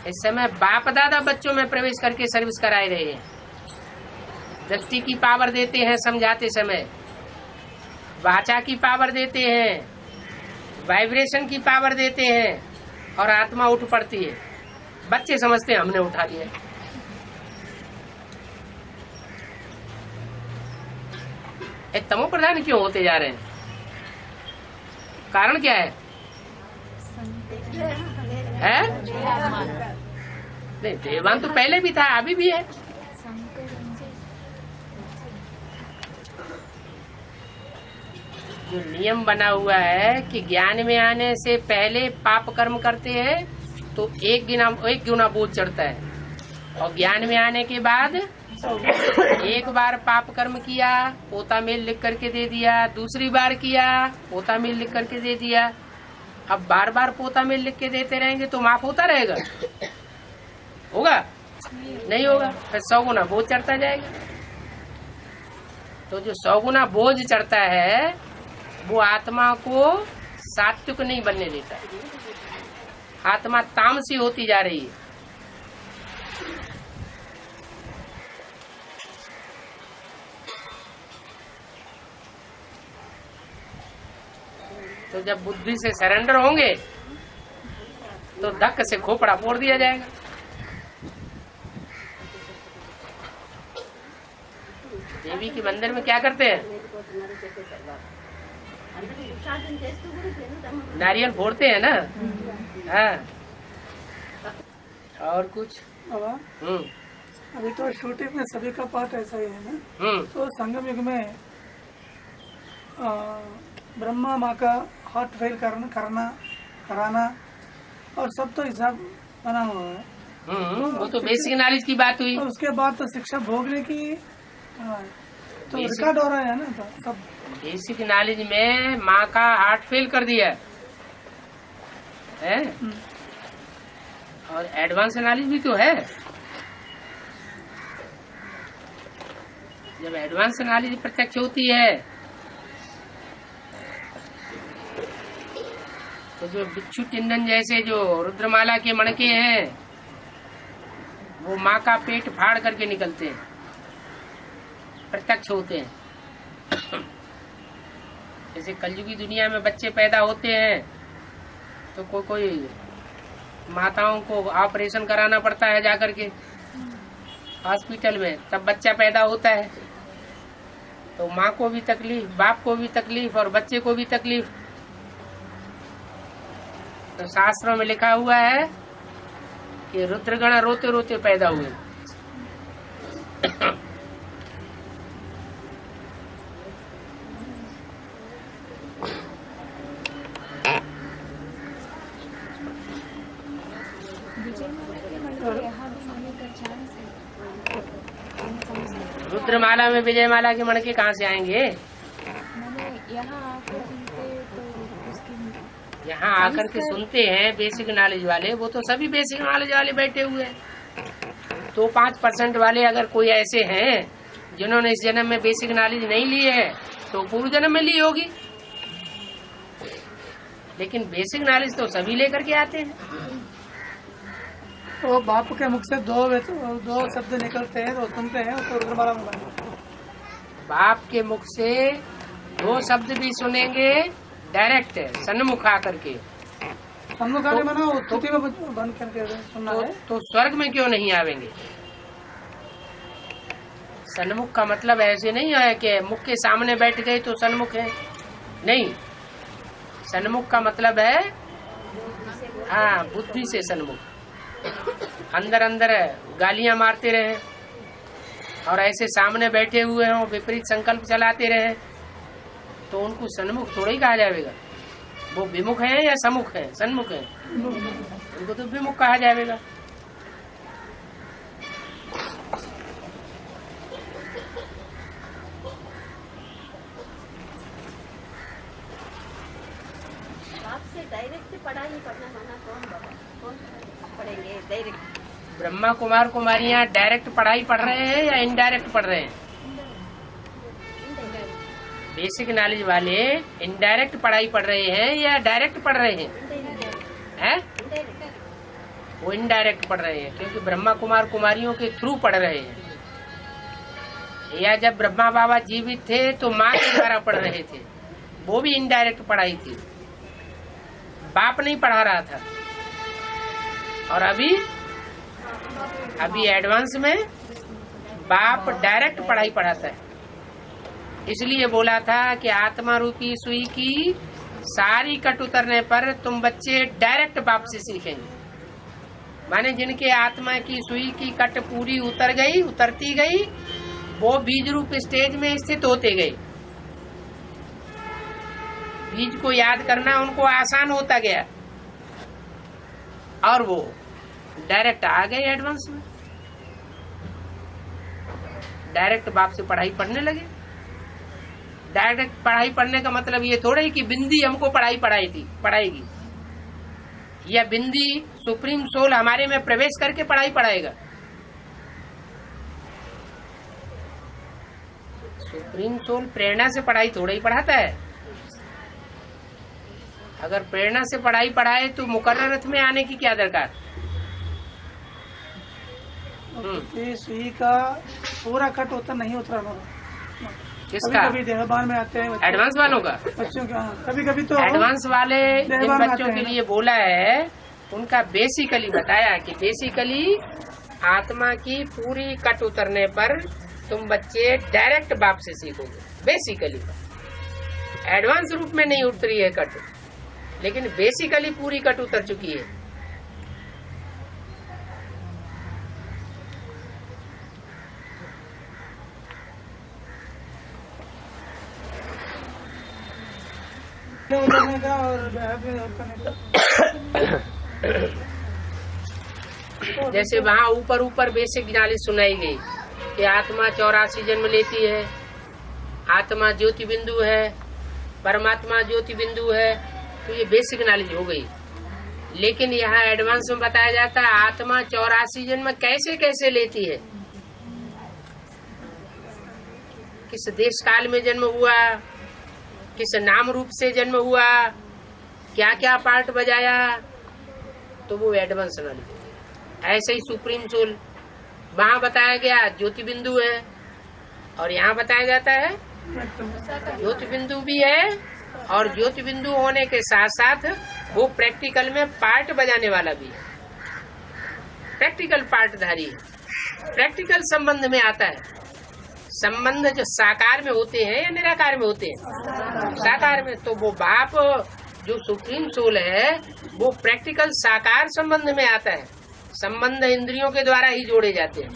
इस समय बाप दादा बच्चों में प्रवेश करके सर्विस कराए रहे हैं, दृष्टि की पावर देते हैं समझाते समय, वाचा की पावर देते हैं, वाइब्रेशन की पावर देते हैं, और आत्मा उठ पड़ती है। बच्चे समझते हैं हमने उठा दिया। तमो प्रधान क्यों होते जा रहे हैं? कारण क्या है? नहीं, देवान तो पहले भी था, अभी भी है। जो नियम बना हुआ है कि ज्ञान में आने से पहले पाप कर्म करते हैं तो एक गुना बोझ चढ़ता है, और ज्ञान में आने के बाद एक बार पाप कर्म किया, पोता मेल लिख करके दे दिया, दूसरी बार किया, पोता मेल लिख करके दे दिया। अब बार बार पोता मेल लिख के देते रहेंगे तो माफ होता रहेगा? होगा? नहीं होगा। फिर 100 गुना बोझ चढ़ता जाएगा। तो जो 100 गुना बोझ चढ़ता है वो आत्मा को सात्विक नहीं बनने देता, आत्मा तामसी होती जा रही है। तो जब बुद्धि से सरेंडर होंगे तो धक्क से खोपड़ा फोड़ दिया जाएगा। देवी के मंदिर में क्या करते हैं? नारियल फोड़ते हैं ना। हाँ, और कुछ? अभी तो शूटिंग में सभी का पार्ट ऐसा ही है ना। तो संगम युग में ब्रह्मा माँ का हार्ट फेल कराना और सब तो हिसाब बना हुआ है। वो तो बेसिक नॉलेज की बात हुई। और उसके बाद तो शिक्षा भोगने की तो रिकॉर्ड हो रहा है ना। तो सब बेसिक नॉलेज में माँ का हार्ट फेल कर दिया है, और एडवांस नॉलेज भी तो है। जब एडवांस नॉलेज प्रत्यक्ष होती है तो जो बिच्छू टिंडन जैसे जो रुद्रमाला के मणके हैं वो माँ का पेट फाड़ करके निकलते हैं, प्रत्यक्ष होते हैं। जैसे कलयुगी दुनिया में बच्चे पैदा होते हैं तो कोई माताओं को ऑपरेशन कराना पड़ता है जाकर के हॉस्पिटल में, तब बच्चा पैदा होता है। तो माँ को भी तकलीफ, बाप को भी तकलीफ, और बच्चे को भी तकलीफ। तो शास्त्रों में लिखा हुआ है कि रुद्रगण रोते रोते पैदा हुए। रुद्रमाला में विजयमाला के मणके कहाँ से आएंगे? यहाँ आकर के सुनते हैं बेसिक नॉलेज वाले, वो तो सभी बेसिक नॉलेज वाले बैठे हुए हैं। तो 5% वाले अगर कोई ऐसे हैं जिन्होंने इस जन्म में बेसिक नॉलेज नहीं ली है तो पूर्व जन्म में ली होगी, लेकिन बेसिक नॉलेज तो सभी लेकर के आते हैं। तो बाप के मुख से दो शब्द निकलते हैं तो सुनते हैं तो रुद्रमाला में बाप के मुख से 2 शब्द भी सुनेंगे डायरेक्ट सन्मुख आकर के, सन्मुख आने माना स्तुति में बंद करके सुनना है। तो स्वर्ग में क्यों नहीं आवेंगे? सन्मुख का मतलब ऐसे नहीं है कि मुख के सामने बैठ गए तो सन्मुख है, नहीं। सन्मुख का मतलब है हाँ बुद्धि से सन्मुख, अंदर अंदर गालियां मारते रहे और ऐसे सामने बैठे हुए हों विपरीत संकल्प चलाते रहे तो उनको सन्मुख थोड़ा ही कहा जाएगा। वो विमुख है या सम्मुख है, सन्मुख है? उनको तो विमुख कहा जाएगा। आपसे डायरेक्ट पढ़ाई पढ़ना माना कौन पढ़ेंगे? डायरेक्ट ब्रह्मा कुमार कुमारियाँ डायरेक्ट पढ़ाई पढ़ रहे हैं या इनडायरेक्ट पढ़ रहे हैं? बेसिक नॉलेज वाले इनडायरेक्ट पढ़ाई पढ़ रहे हैं या डायरेक्ट पढ़ रहे हैं? हैं? वो इनडायरेक्ट पढ़ रहे हैं, क्योंकि ब्रह्मा कुमार कुमारियों के थ्रू पढ़ रहे हैं। या जब ब्रह्मा बाबा जीवित थे तो माँ के द्वारा पढ़ रहे थे, वो भी इनडायरेक्ट पढ़ाई थी, बाप नहीं पढ़ा रहा था। और अभी एडवांस में बाप डायरेक्ट पढ़ाई पढ़ाता है। इसलिए बोला था कि आत्मा रूपी सुई की सारी कट उतरने पर तुम बच्चे डायरेक्ट बाप से सीखेंगे। माने जिनके आत्मा की सुई की कट पूरी उतरती गई, वो बीज रूप स्टेज में स्थित होते गए। बीज को याद करना उनको आसान होता गया और वो डायरेक्ट आ गए एडवांस में, डायरेक्ट बाप से पढ़ाई पढ़ने लगे। डायरेक्ट पढ़ाई पढ़ने का मतलब ये थोड़ा ही कि बिंदी हमको पढ़ाएगी, या बिंदी सुप्रीम सोल हमारे में प्रवेश करके पढ़ाई पढ़ाएगा। सुप्रीम सोल प्रेरणा से पढ़ाई थोड़ा ही पढ़ाता है। अगर प्रेरणा से पढ़ाई पढ़ाए तो मुकर्रर रथ में आने की क्या दरकार? सुई का पूरा कट होता नहीं उतरा। किसका? कभी देहबान में आते हैं एडवांस वालों का, बच्चों का। कभी तो एडवांस वाले जिन बच्चों के लिए बोला है उनका बेसिकली बताया कि बेसिकली आत्मा की पूरी कट उतरने पर तुम बच्चे डायरेक्ट बाप से सीखोगे। बेसिकली एडवांस रूप में नहीं उतरी है कट, लेकिन बेसिकली पूरी कट उतर चुकी है। उतरने का और जैसे वहाँ ऊपर बेसिक नॉलेज सुनाई गई कि आत्मा 84 जन्म लेती है, आत्मा ज्योति बिंदु है, परमात्मा ज्योति बिंदु है, तो ये बेसिक नॉलेज हो गई। लेकिन यहाँ एडवांस में बताया जाता है आत्मा 84 जन्म कैसे कैसे लेती है, किस देश काल में जन्म हुआ, किस नाम रूप से जन्म हुआ, क्या क्या पार्ट बजाया, तो वो एडवांस नॉलेज। ऐसे ही सुप्रीम सोल वहाँ बताया गया ज्योति बिंदु है, और यहाँ बताया जाता है ज्योति बिंदु भी है, और ज्योति बिंदु होने के साथ साथ वो प्रैक्टिकल में पार्ट बजाने वाला भी है, प्रैक्टिकल पार्टधारी है। प्रैक्टिकल संबंध में आता है। संबंध जो साकार में होते हैं या निराकार में होते हैं? साकार में। तो वो बाप जो सुप्रीम सोल है वो प्रैक्टिकल साकार संबंध में आता है। संबंध इंद्रियों के द्वारा ही जोड़े जाते हैं,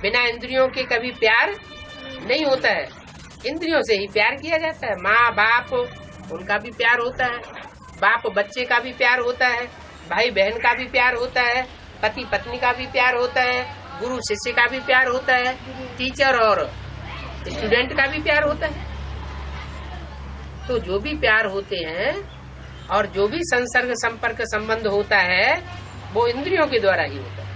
बिना इंद्रियों के कभी प्यार नहीं होता है। इंद्रियों से ही प्यार किया जाता है। माँ बाप उनका भी प्यार होता है, बाप बच्चे का भी प्यार होता है, भाई बहन का भी प्यार होता है, पति पत्नी का भी प्यार होता है, गुरु शिष्य का भी प्यार होता है, टीचर और स्टूडेंट का भी प्यार होता है। तो जो भी प्यार होते हैं और जो भी संसर्ग संपर्क संबंध होता है वो इंद्रियों के द्वारा ही होता है।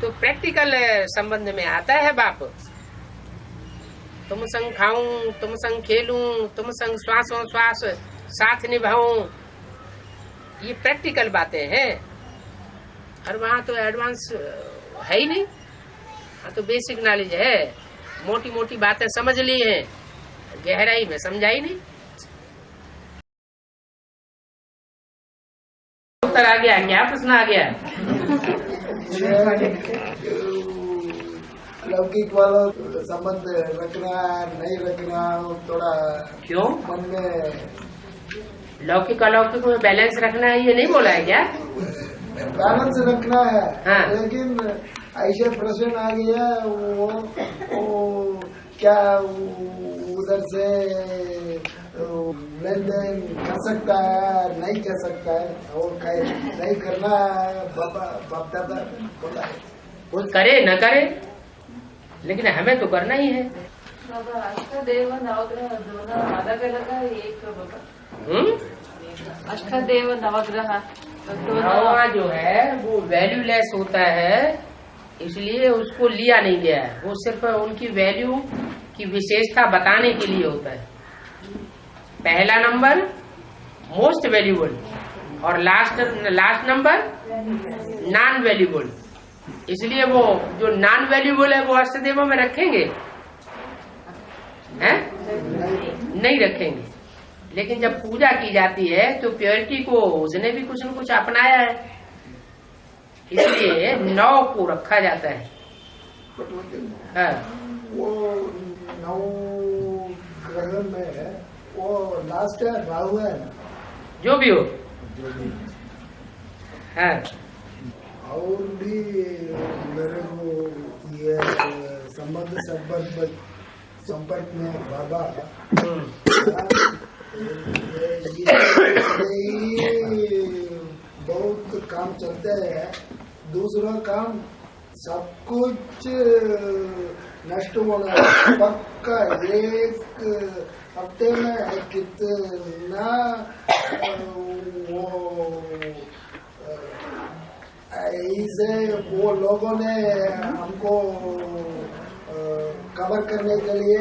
तो प्रैक्टिकल संबंध में आता है बाप। तुम संग खाऊं, तुम संग खेलूं, तुम संग श्वासों श्वास साथ निभाऊं, ये प्रैक्टिकल बातें हैं। और वहाँ तो एडवांस है ही नहीं, हाँ तो बेसिक नॉलेज है। मोटी मोटी बातें समझ ली हैं, गहराई में समझा ही नहीं। उत्तर आ गया क्या? प्रश्न आ गया? लौकिक वाला संबंध रखना नहीं रखना थोड़ा क्यों मन में? लौकिक अलौकिक में बैलेंस रखना है ये नहीं बोला है क्या? बैलेंस रखना है। हाँ। लेकिन ऐसे प्रश्न आ गया वो क्या उधर से लेन देन कर सकता है नहीं कर सकता है, और नहीं करना बाप दादा बोला है। वो करे न करे, लेकिन हमें तो करना ही है। अष्टदेव नवग्रह दोनों अलग अलग है, एक अष्टदेव नवग्रह नवा जो है वो वैल्यूलेस होता है, इसलिए उसको लिया नहीं गया है। वो सिर्फ उनकी वैल्यू की विशेषता बताने के लिए होता है। पहला नंबर मोस्ट वैल्यूबल और लास्ट नंबर नॉन वैल्यूबल। इसलिए वो जो नॉन वैल्यूबल है वो अष्टदेवों में रखेंगे हैं? नहीं रखेंगे। लेकिन जब पूजा की जाती है तो प्योरिटी को उसने भी कुछ न कुछ अपनाया है, इसलिए 9 को रखा जाता है। हाँ। वो 9 ग्रह में वो लास्ट है राहु है ना, जो भी हो। हाँ। और भी मेरे को ये संपर्क में बाबा बहुत काम चलते हैं। दूसरा काम सब कुछ नष्ट होना पक्का। एक हफ्ते में कितना वो ऐसे वो लोगों ने हमको कवर करने के लिए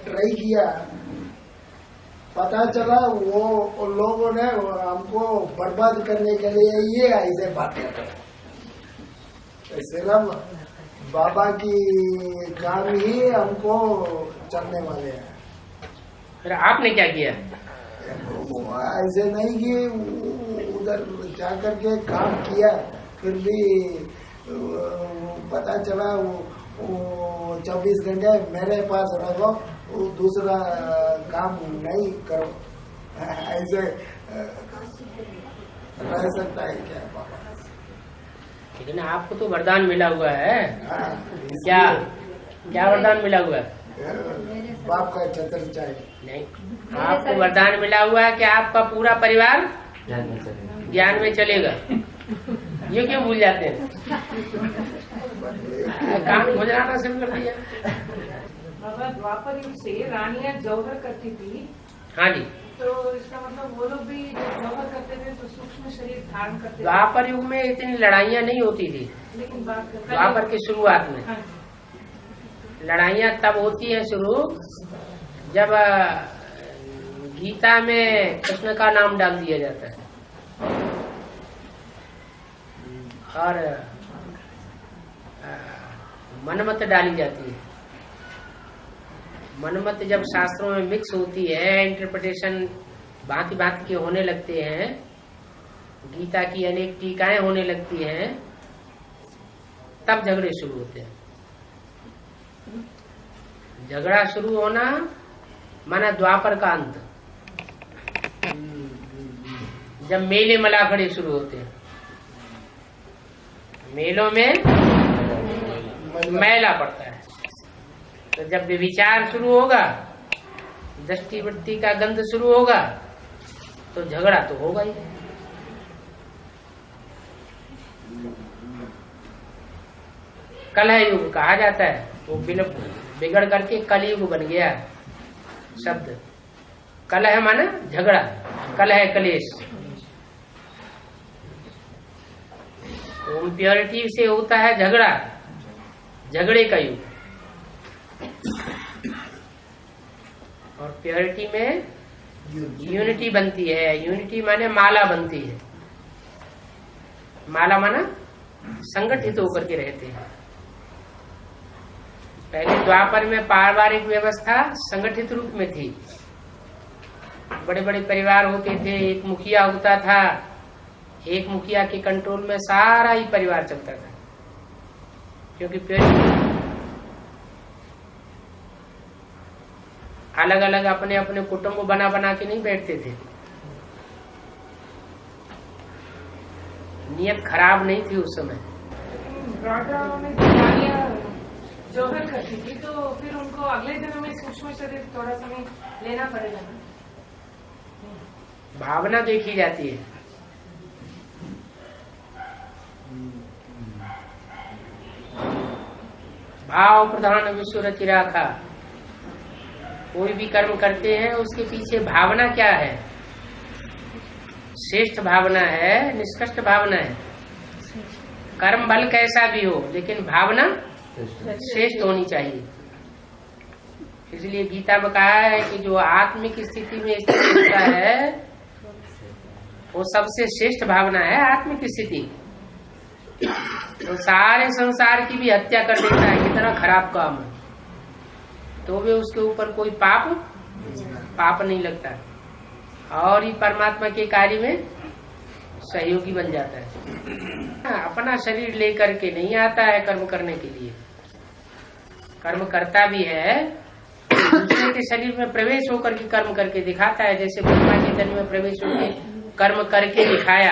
ट्राई किया, पता चला वो लोगों ने हमको बर्बाद करने के लिए ये ऐसे बातें कर। सिर्फ बाबा की काम ही हमको चलने वाले हैं। फिर आपने क्या किया? ऐसे नहीं कि उधर जाकर के काम किया, फिर भी पता चला वो 24 घंटे मेरे पास रहो, वो दूसरा काम नहीं करो। ऐसे रह सकता है क्या बाबा? लेकिन आपको तो वरदान मिला हुआ है। क्या क्या वरदान मिला हुआ है? बाप का छत्र चाहिए। नहीं, आपको वरदान मिला हुआ है कि आपका पूरा परिवार ज्ञान में चलेगा। ये क्यों भूल जाते हैं? काम गुजराना शुरू कर दिया। बाबा द्वापर युग से रानियां जौहर करती थी। हाँ जी। तो इसका मतलब वो लोग भी जब जौहर करते थे तो सूक्ष्म शरीर धारण करते थे। द्वापर युग में इतनी लड़ाइयाँ नहीं होती थी, लेकिन द्वापर की शुरुआत में। हाँ। लड़ाइयाँ तब होती है शुरू जब गीता में कृष्ण का नाम डाल दिया जाता है और मनमत डाली जाती है। मनमत जब शास्त्रों में मिक्स होती है, इंटरप्रिटेशन भांति भांति के होने लगते हैं, गीता की अनेक टीकाएं होने लगती हैं, तब झगड़े शुरू होते हैं। झगड़ा शुरू होना माना द्वापर का अंत, जब मेले मलाखड़े शुरू होते हैं। मेलों में मैला पड़ता है, तो जब विचार शुरू होगा, दृष्टि वृत्ति का गंध शुरू होगा, तो झगड़ा तो होगा ही। कलह युग कहा जाता है, वो बिगड़ करके कलयुग बन गया शब्द। कलह माना झगड़ा, कलह कलेश। इम्प्योरिटी से होता है झगड़ा, झगड़े का युग। और प्योरिटी में यूनिटी बनती है। यूनिटी माने माला बनती है। माला माना संगठित होकर के रहते हैं। पहले द्वापर में पारिवारिक व्यवस्था संगठित रूप में थी। बड़े बड़े परिवार होते थे, एक मुखिया होता था, एक मुखिया के कंट्रोल में सारा ही परिवार चलता था, क्योंकि अलग अलग अपने अपने कुटुंब बना बना के नहीं बैठते थे। नियत खराब नहीं थी उस समय। जौहर करती थी, तो फिर उनको अगले जन्म में सूक्ष्म शरीर थोड़ा समय लेना पड़ेगा ना? भावना देखी जाती है। भाव प्रधान विश्व रचि राखा। कोई भी कर्म करते हैं उसके पीछे भावना क्या है? श्रेष्ठ भावना है, निष्कृष्ट भावना है। कर्म बल कैसा भी हो, लेकिन भावना श्रेष्ठ होनी चाहिए। इसलिए गीता में कहा है कि जो आत्मिक स्थिति में स्थित होता है वो सबसे श्रेष्ठ भावना है। आत्मिक स्थिति तो सारे संसार की भी हत्या कर देता है, कितना खराब काम है, तो भी उसके ऊपर कोई पाप नहीं लगता, और ये परमात्मा के कार्य में सहयोगी बन जाता है। अपना शरीर लेकर के नहीं आता है कर्म करने के लिए, कर्म करता भी है, दूसरे के शरीर में प्रवेश होकर के कर्म करके दिखाता है। जैसे ब्रह्मा के तन में प्रवेश होकर कर्म करके दिखाया।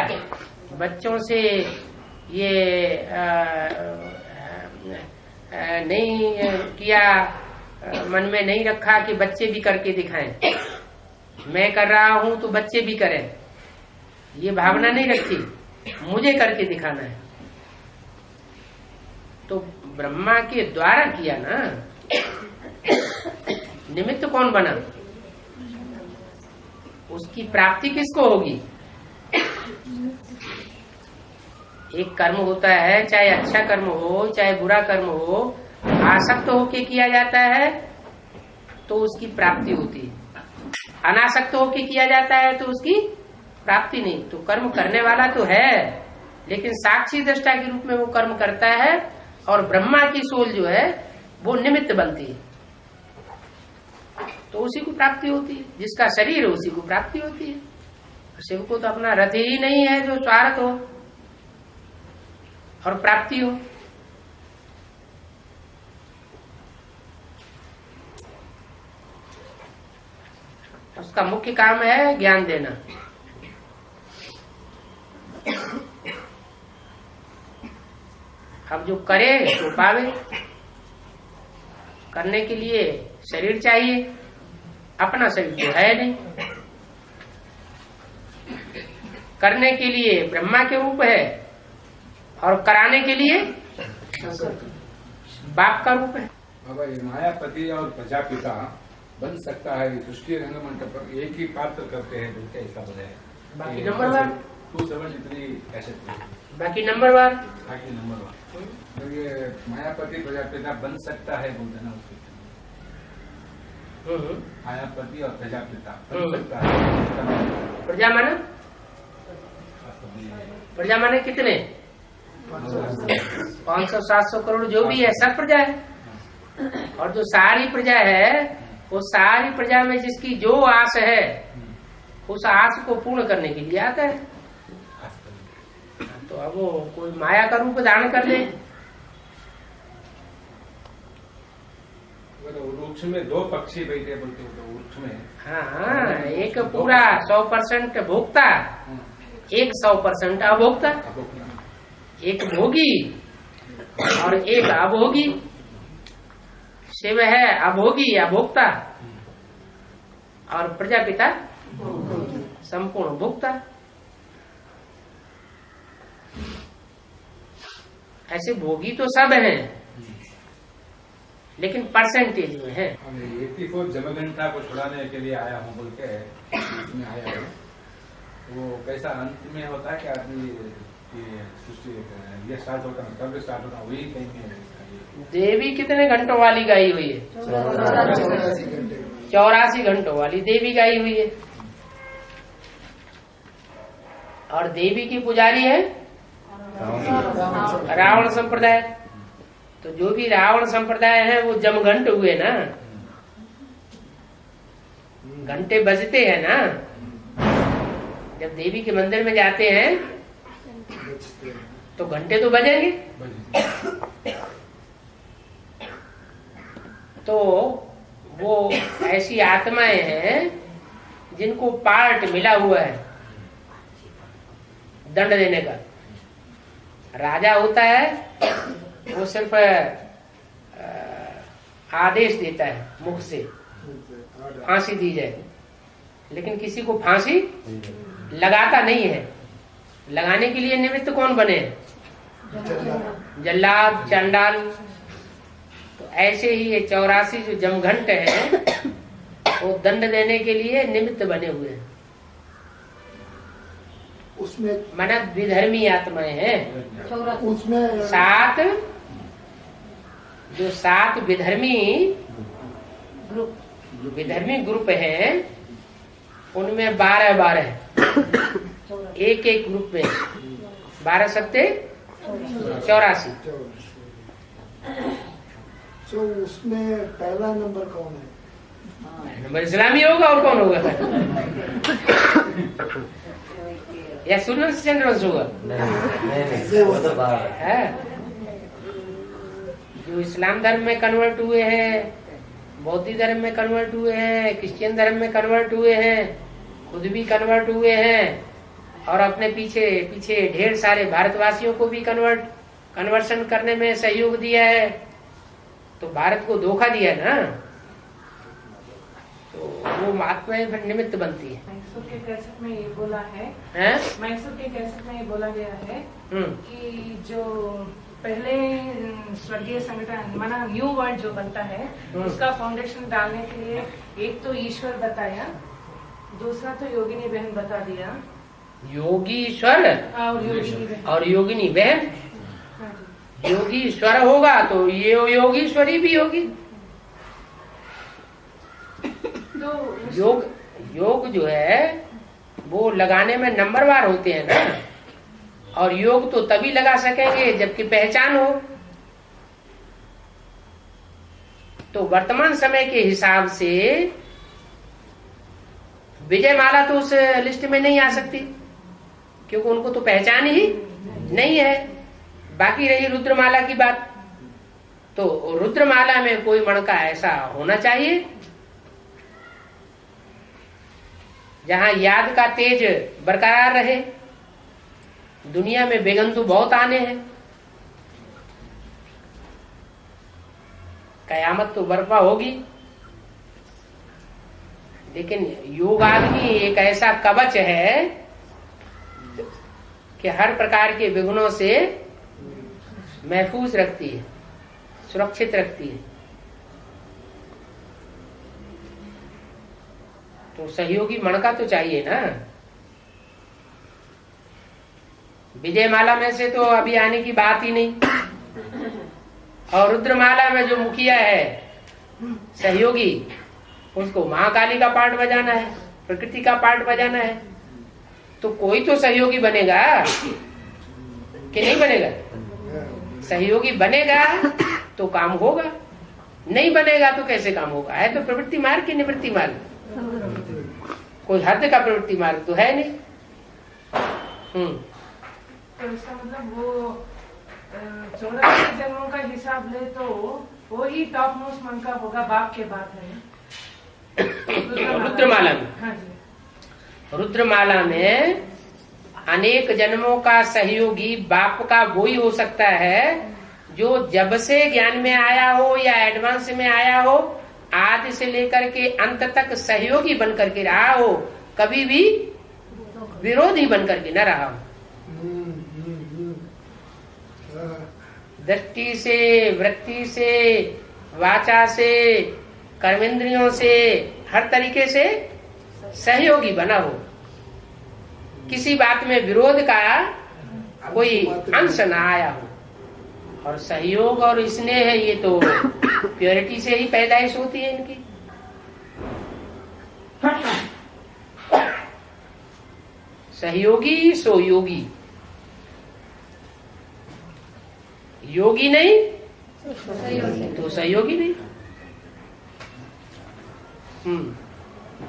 बच्चों से ये नहीं किया, मन में नहीं रखा कि बच्चे भी करके दिखाएं, मैं कर रहा हूं तो बच्चे भी करें, ये भावना नहीं रखी, मुझे करके दिखाना है। तो ब्रह्मा के द्वारा किया ना, निमित्त कौन बना? उसकी प्राप्ति किसको होगी? एक कर्म होता है, चाहे अच्छा कर्म हो चाहे बुरा कर्म हो, आसक्त होके किया जाता है तो उसकी प्राप्ति होती है, अनासक्त होके किया जाता है तो उसकी प्राप्ति नहीं। तो कर्म करने वाला तो है, लेकिन साक्षी दृष्टा के रूप में वो कर्म करता है, और ब्रह्मा की सोल जो है वो निमित्त बनती है, तो उसी को प्राप्ति होती है। जिसका शरीर है उसी को प्राप्ति होती है। शिव को तो अपना रथ ही नहीं है जो स्वार्थ हो और प्राप्ति हो। उसका मुख्य काम है ज्ञान देना। अब जो करे तो पावे। करने के लिए शरीर चाहिए, अपना शरीर तो है नहीं। करने के लिए ब्रह्मा के रूप है और कराने के लिए बाप का रूप है। बाबा, ये मायापति और प्रजापिता बन सकता है सृष्टि रंगमंडप पर, एक ही पात्र करते हैं, तो क्या हिसाब है? बाकी नंबरवार 273 कैसे? बाकी नंबरवार तो ये मायापति प्रजापिता बन सकता है बोलते ना उसके। मायापति और प्रजापिता बन सकता है। प्रजा माने? प्रजा माने कितने? 500-700 करोड़ जो भी है, सब प्रजा है। और जो सारी प्रजा है, वो सारी प्रजा में जिसकी जो आस है, उस आस को पूर्ण करने के लिए आता है। तो अब वो कोई माया का रूप धारण कर ले। वृक्ष में 2 पक्षी बैठे बोलते हैं, तो वृक्ष में हाँ, एक पूरा 100% भोक्ता, एक 100% अभोक्ता, एक भोगी और एक अभोगी। शिव है अभोगी अभोक्ता, और प्रजापिता संपूर्ण भोक्ता। ऐसे भोगी तो सब हैं, लेकिन परसेंटेज में है। 84 जमघंटा को छुड़ाने के लिए आया हूँ बोल के इसमें आया है। वो कैसा अंत में होता है कि आदमी ये स्टार्ट होता है, कब स्टार्ट होता है, वही कहीं। देवी कितने घंटों वाली गाई हुई है? 84 घंटों वाली देवी गाई हुई है। और देवी की पुजारी है रावण संप्रदाय। तो जो भी रावण संप्रदाय है वो जमघंट हुए ना, घंटे बजते हैं ना। जब देवी के मंदिर में जाते हैं तो घंटे तो बजेंगे। तो वो ऐसी आत्माएं हैं जिनको पार्ट मिला हुआ है दंड देने का। राजा होता है वो सिर्फ आदेश देता है मुख से, फांसी दी जाए, लेकिन किसी को फांसी लगाता नहीं है। लगाने के लिए निमित्त कौन बने? जल्लाद, चांडाल। तो ऐसे ही ये 84 जो जमघंट है वो दंड देने के लिए निमित्त बने हुए हैं। उसमें माना विधर्मी आत्माएं हैं। उसमें 7 विधर्मी ग्रुप हैं, उनमें 12 एक ग्रुप में 12 सत्ते 84। तो उसमें पहला नंबर कौन है? नंबर इस्लामी होगा और कौन होगा? या सूर्यवंश चंद्रवंश होगा? है जो इस्लाम धर्म में कन्वर्ट हुए हैं, बौद्ध धर्म में कन्वर्ट हुए हैं, क्रिश्चियन धर्म में कन्वर्ट हुए हैं, खुद भी कन्वर्ट हुए हैं और अपने पीछे ढेर सारे भारतवासियों को भी कन्वर्शन करने में सहयोग दिया है। तो भारत को धोखा दिया ना, तो वो महात्माएं फिर निमित्त बनती है। मैसूर के कैसेट में ये बोला है, मैसूर के कैसेट में ये बोला गया है कि जो पहले स्वर्गीय संगठन माना न्यू वर्ल्ड जो बनता है उसका फाउंडेशन डालने के लिए एक तो ईश्वर बताया, दूसरा तो योगिनी बहन बता दिया। योगीश्वर और योगिनी बहन। योगीश्वर होगा तो ये योगीश्वरी भी होगी। तो योग जो है वो लगाने में नंबरवार होते हैं ना, और योग तो तभी लगा सकेंगे जबकि पहचान हो। तो वर्तमान समय के हिसाब से विजय माला तो उस लिस्ट में नहीं आ सकती, क्योंकि उनको तो पहचान ही नहीं है। बाकी रही रुद्रमाला की बात, तो रुद्रमाला में कोई मणका ऐसा होना चाहिए जहां याद का तेज बरकरार रहे। दुनिया में बेगंतु बहुत आने हैं, कयामत तो बर्पा होगी, लेकिन योग आदमी एक ऐसा कवच है कि हर प्रकार के विघ्नों से महफूज रखती है, सुरक्षित रखती है। तो सहयोगी मणका तो चाहिए ना। विजयमाला में से तो अभी आने की बात ही नहीं, और रुद्रमाला में जो मुखिया है सहयोगी, उसको महाकाली का पार्ट बजाना है, प्रकृति का पार्ट बजाना है। तो कोई तो सहयोगी बनेगा कि नहीं बनेगा? सहयोगी बनेगा तो काम होगा, नहीं बनेगा तो कैसे काम होगा? है तो प्रवृत्ति मार्ग की निवृत्ति मार्ग, कोई हद का प्रवृत्ति मार्ग तो है नहीं। तो इसका मतलब वो 84 जन्मों का हिसाब ले तो वो ही टॉप मोस्ट मन का होगा, बाप के बाद है रुद्रमाला में। हाँ जी, रुद्रमाला में अनेक जन्मों का सहयोगी बाप का वो ही हो सकता है जो जब से ज्ञान में आया हो या एडवांस में आया हो, आदि से लेकर के अंत तक सहयोगी बन करके रहा हो, कभी भी विरोधी बन करके न रहा हो। दृष्टि से, वृत्ति से, वाचा से, कर्मेंद्रियों से, हर तरीके से सहयोगी बना हो, किसी बात में विरोध का कोई अंश न आया हो। और सहयोग और स्नेह है, ये तो प्योरिटी से ही पैदाइश होती है इनकी। सहयोगी सो योगी, योगी नहीं तो सहयोगी नहीं।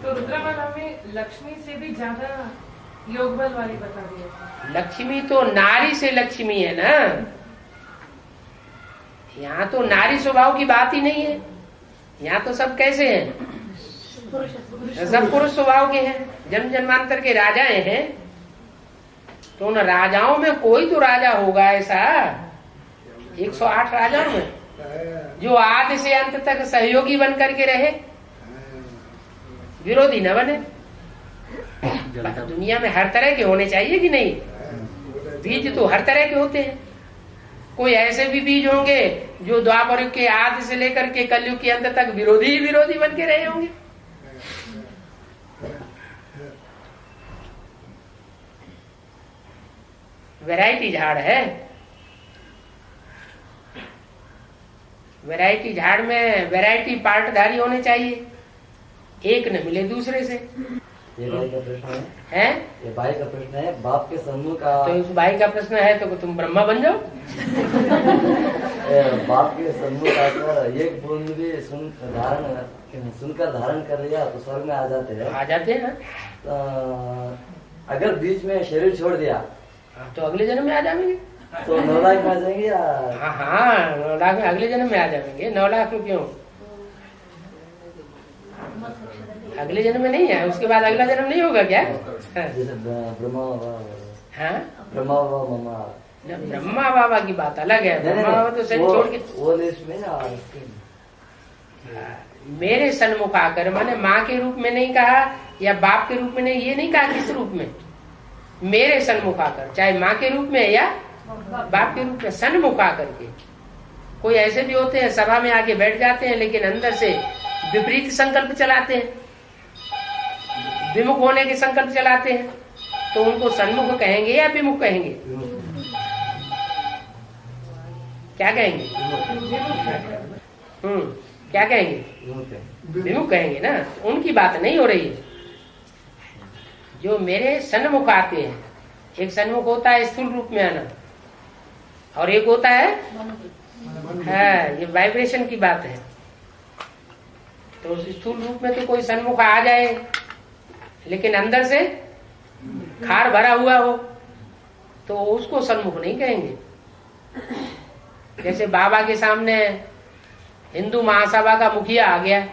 तो रुद्रमाला में लक्ष्मी से भी ज्यादा योग बल वाली बता दिया। लक्ष्मी तो नारी से लक्ष्मी है ना, यहाँ तो नारी स्वभाव की बात ही नहीं है। यहाँ तो सब कैसे हैं? सब पुरुष स्वभाव के हैं, जन्म जन्मांतर के राजाएं हैं। तो उन राजाओं में कोई तो राजा होगा ऐसा 108 राजाओं में जो आदि से अंत तक सहयोगी बन करके रहे, विरोधी न बने। दुनिया में हर तरह के होने चाहिए कि नहीं? बीज तो हर तरह के होते हैं। कोई ऐसे भी बीज होंगे जो द्वापर युग के आदि से लेकर के कलयुग के अंत तक विरोधी ही विरोधी बन के रहे होंगे। वैरायटी झाड़ है। वैरायटी झाड़ में वैरायटी पार्टधारी होने चाहिए, एक न मिले दूसरे से। ये भाई का प्रश्न है? ये भाई का प्रश्न है, बाप के सम्मुख का। तो उस भाई का प्रश्न है तो तुम ब्रह्मा बन जाओ। बाप के सम्मुख आकर एक बूंद भी सुनकर धारण कर लिया तो स्वर्ग में आ जाते हैं। आ जाते हैं। अगर बीच में शरीर छोड़ दिया तो अगले जन्म में आ जाएंगे। तो 9 लाख में आ जाएंगे या? हाँ 9 लाख में अगले जन्म में आ जाएंगे। 9 लाख में क्यों? अगले जन्म में नहीं है, उसके बाद अगला जन्म नहीं होगा क्या? जैसे ब्रह्मा बाबा की बात अलग है। ब्रह्मा बाबा तो शरीर छोड़ के वो देश में ना मेरे सन्मुख आकर, माने माँ के रूप में नहीं कहा या बाप के रूप में नहीं, ये नहीं कहा किस रूप में, मेरे सन्मुख आकर, चाहे माँ के रूप में या बाप के रूप में, सन्मुख आकर के। कोई ऐसे भी होते हैं सभा में आके बैठ जाते हैं लेकिन अंदर से विपरीत संकल्प चलाते हैं, विमुख होने के संकल्प चलाते हैं, तो उनको सन्मुख कहेंगे या विमुख कहेंगे? क्या कहेंगे? क्या कहेंगे? विमुख कहेंगे ना। उनकी बात नहीं हो रही है। जो मेरे सन्मुख आते हैं, एक सन्मुख होता है स्थूल रूप में आना और एक होता है ये वाइब्रेशन की बात है। तो स्थूल रूप में तो कोई सन्मुख आ जाए लेकिन अंदर से खार भरा हुआ हो तो उसको सन्मुख नहीं कहेंगे। जैसे बाबा के सामने हिंदू महासभा का मुखिया आ गया,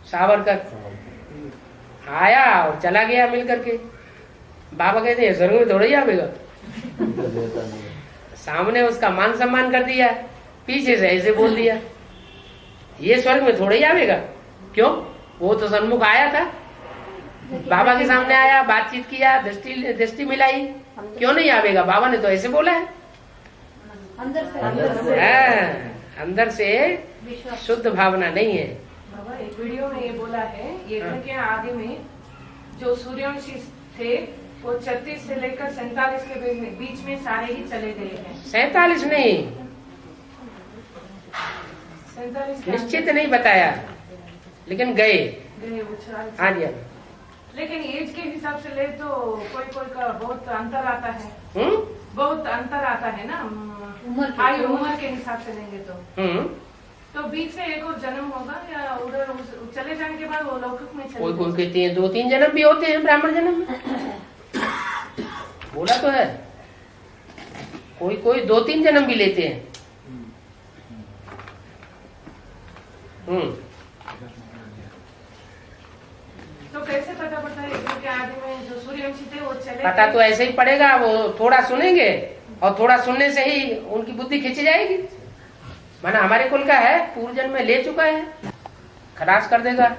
सावरकर आया और चला गया मिल करके। बाबा कहते हैं स्वर्ग में थोड़ा ही आवेगा। सामने उसका मान सम्मान कर दिया, पीछे से ऐसे बोल दिया, ये स्वर्ग में थोड़ा ही आवेगा। क्यों? वो तो सन्मुख आया था, बाबा के सामने आया, बातचीत किया, दृष्टि मिलाई, क्यों नहीं आवेगा? बाबा ने तो ऐसे बोला है। अंदर से शुद्ध भावना नहीं है। बाबा एक वीडियो में ये बोला है, ये के आदि में जो सूर्यवंशी थे वो 36 से लेकर 47 के बीच में सारे ही चले गए हैं। 47 नहीं, 47 निश्चित नहीं बताया, लेकिन गए। हाँ जी। लेकिन एज के हिसाब से ले तो कोई का बहुत अंतर आता है। बहुत अंतर आता है ना, उम्र के हिसाब से लेंगे तो बीच में एक और जन्म होगा या उधर चले जाने के बाद वो लौकिक में चले? कोई कहते हैं 2-3 जन्म भी होते हैं ब्राह्मण जन्म में। बोला तो है, कोई 2-3 जन्म भी लेते हैं। तो कैसे पता पड़ता है कि आदि में जो सूर्यवंशी थे वो चले? पता तो ऐसे ही पड़ेगा, वो थोड़ा सुनेंगे और थोड़ा सुनने से ही उनकी बुद्धि खिंच जाएगी। माना हमारे कुल का है, पूर्व जन्म में ले चुका है, खलास कर देगा।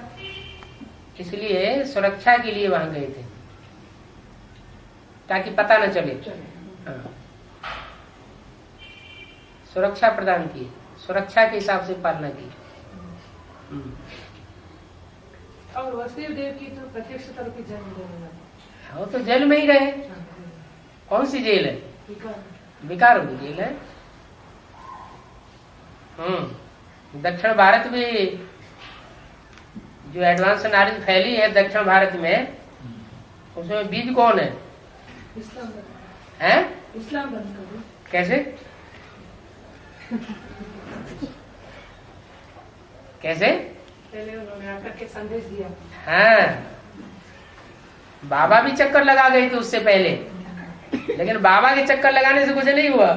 इसलिए सुरक्षा के लिए वहां गए थे ताकि पता न चले। सुरक्षा प्रदान की, सुरक्षा के हिसाब से पालना की। और वसुदेव देव की तो प्रत्यक्ष तरफ की जेल, वो तो जेल में ही रहे। कौन सी जेल है? विकार जेल है। दक्षिण भारत में जो एडवांस नॉलेज फैली है दक्षिण भारत में, उसमें बीज कौन है? इस्लाम बंद करो। कैसे? कैसे? पहले उन्होंने आकर के संदेश दिया। हाँ, बाबा भी चक्कर लगा गई थी उससे पहले, लेकिन बाबा के चक्कर लगाने से कुछ नहीं हुआ।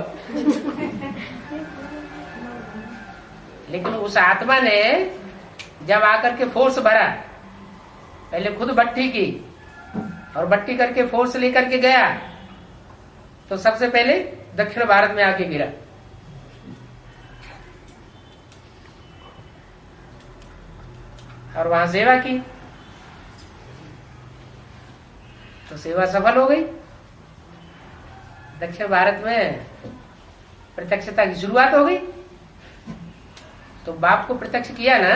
लेकिन उस आत्मा ने जब आकर के फोर्स भरा, पहले खुद भट्टी की और भट्टी करके फोर्स लेकर के गया, तो सबसे पहले दक्षिण भारत में आके गिरा। और वहां सेवा की। तो सेवा सफल हो गई। दक्षिण भारत में प्रत्यक्षता की शुरुआत हो गई। तो बाप को प्रत्यक्ष किया ना।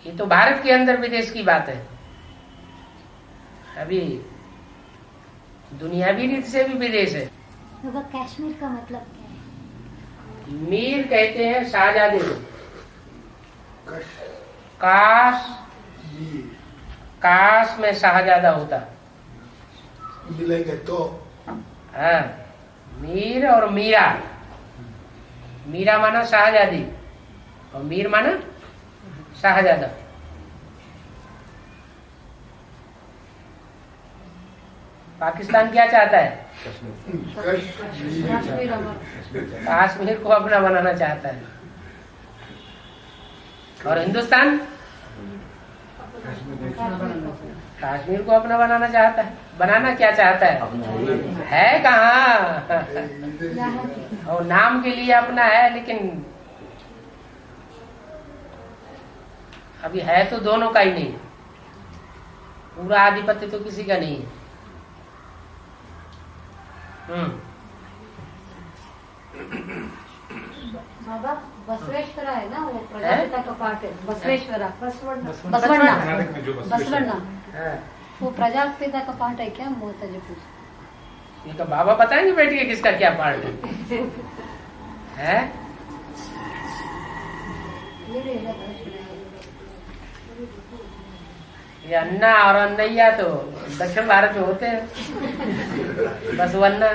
ये तो भारत के अंदर विदेश की बात है। अभी दुनियावी रीत से भी विदेश है। बाबा कश्मीर का मतलब क्या है? मीर कहते हैं शाहजादे को। काश में शाहजादा होता मिलेंगे तो। हाँ, मीर और मीरा। मीरा माना शाहजादी और मीर माना शाहजादा। पाकिस्तान क्या चाहता है? कश्मीर को अपना बनाना चाहता है। और हिंदुस्तान कश्मीर को अपना बनाना चाहता है। बनाना क्या चाहता है कहाँ? और नाम के लिए अपना है, लेकिन अभी है तो दोनों का ही नहीं। पूरा आधिपत्य तो किसी का नहीं है। बाबा बसवेश्वरा है ना, वो प्रजापिता का पार्ट है। बसवेश्वरा, बसवण्णा वो प्रजापिता का पार्ट है क्या? मोता जी पूछ। ये तो बाबा बताएंगे बेटी के किसका क्या पार्ट है? ये अन्ना और अन्नैया तो दक्षिण भारत में होते हैं। बसवन्ना,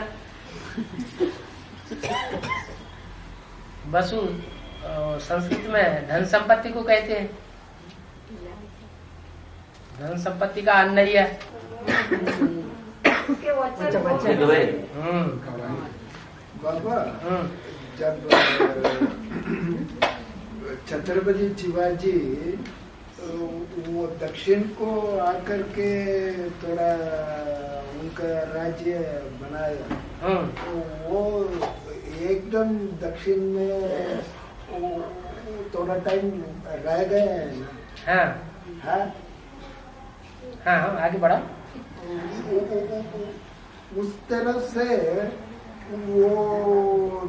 बसु संस्कृत में धन संपत्ति को कहते हैं। धन संपत्ति का अन्नैया। बाबा जब छत्रपति शिवाजी वो दक्षिण को आकर के थोड़ा उनका राज्य बनाया, वो एकदम दक्षिण में थोड़ा टाइम रह गए हैं। हाँ हाँ हाँ, आगे बढ़ा। उस तरह से वो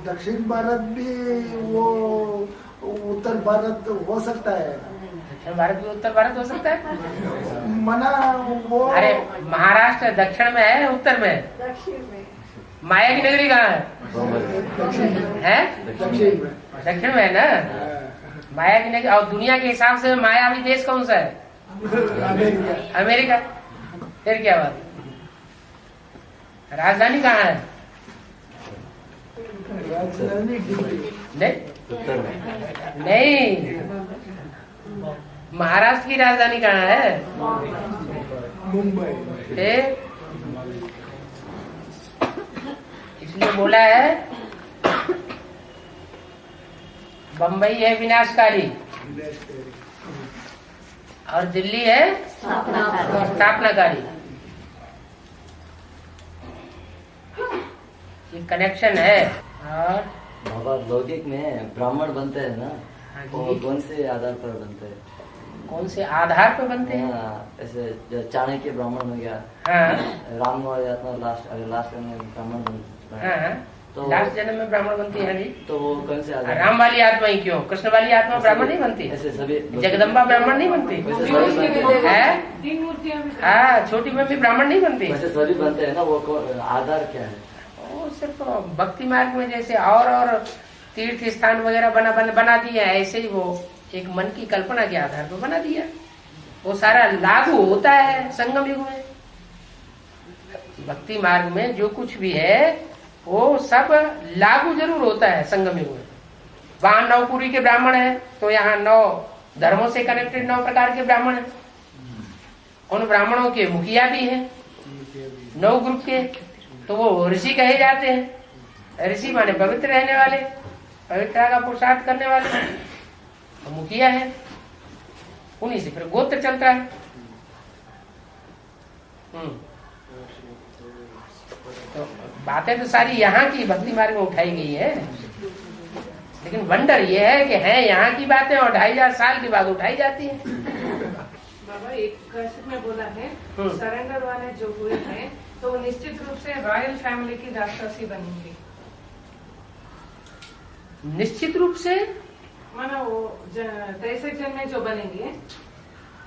दक्षिण भारत भी वो उत्तर भारत हो सकता है। दक्षिण भारत भी उत्तर भारत हो सकता है। मना वो अरे महाराष्ट्र दक्षिण में है उत्तर में? दक्षिण में। माया की नगरी कहाँ है? दक्षिण में है ना। माया की नगरी। और दुनिया के हिसाब से मायावी देश कौन सा है? अमेरिका। फिर क्या बात? राजधानी कहाँ है? नहीं, महाराष्ट्र की राजधानी कहाँ है? मुंबई। इसलिए बोला है बम्बई है विनाशकारी और दिल्ली है स्थापनाकारी। ये कनेक्शन है। और बाबा लौकिक में ब्राह्मण बनते हैं ना, वो कौन से आधार पर बनते हैं? कौन से आधार पर बनते हैं? ऐसे चाणक्य ब्राह्मण हो गया। हाँ। राम वाली आत्मा लास्ट में ब्राह्मण बनता है। हाँ। तो लास्ट जन्म में ब्राह्मण बनती है जी। तो वो कौन से आधार? राम वाली आत्मा ही क्यों? कृष्ण वाली आत्मा ब्राह्मण नहीं बनती? ऐसे सभी जगदम्बा ब्राह्मण नहीं बनती है? हाँ, छोटी मम्मी ब्राह्मण नहीं बनती। वैसे सभी बनते हैं ना, वो आधार क्या है? वो सिर्फ भक्ति मार्ग में जैसे और तीर्थ स्थान वगैरह बना दिया, ऐसे ही वो एक मन की कल्पना के आधार पर बना दिया। वो सारा लागू होता है संगम युग में। भक्ति मार्ग में जो कुछ भी है वो सब लागू जरूर होता है संगम युग में। वहां 9 पुरी के ब्राह्मण है, तो यहाँ 9 धर्मों से कनेक्टेड 9 प्रकार के ब्राह्मण है। उन ब्राह्मणों के मुखिया भी हैं 9 ग्रुप के, तो वो ऋषि कहे जाते हैं। ऋषि माने पवित्र रहने वाले, पवित्रता का पुरुषार्थ करने वाले, तो मुखिया है। उन्हीं से फिर गोत्र चलता है। तो बातें तो सारी यहाँ की भक्ति मार्ग में उठाई गई है। लेकिन वंडर ये है कि है यहाँ की बातें और 2500 साल के बाद उठाई जाती है। बाबा एक कैसेट में बोला है सरेंडर वाले जो हुए हैं तो वो निश्चित रूप से रॉयल फैमिली की राक्षसी बनेंगे। निश्चित रूप से माना वो 63 जन में जो बनेंगे,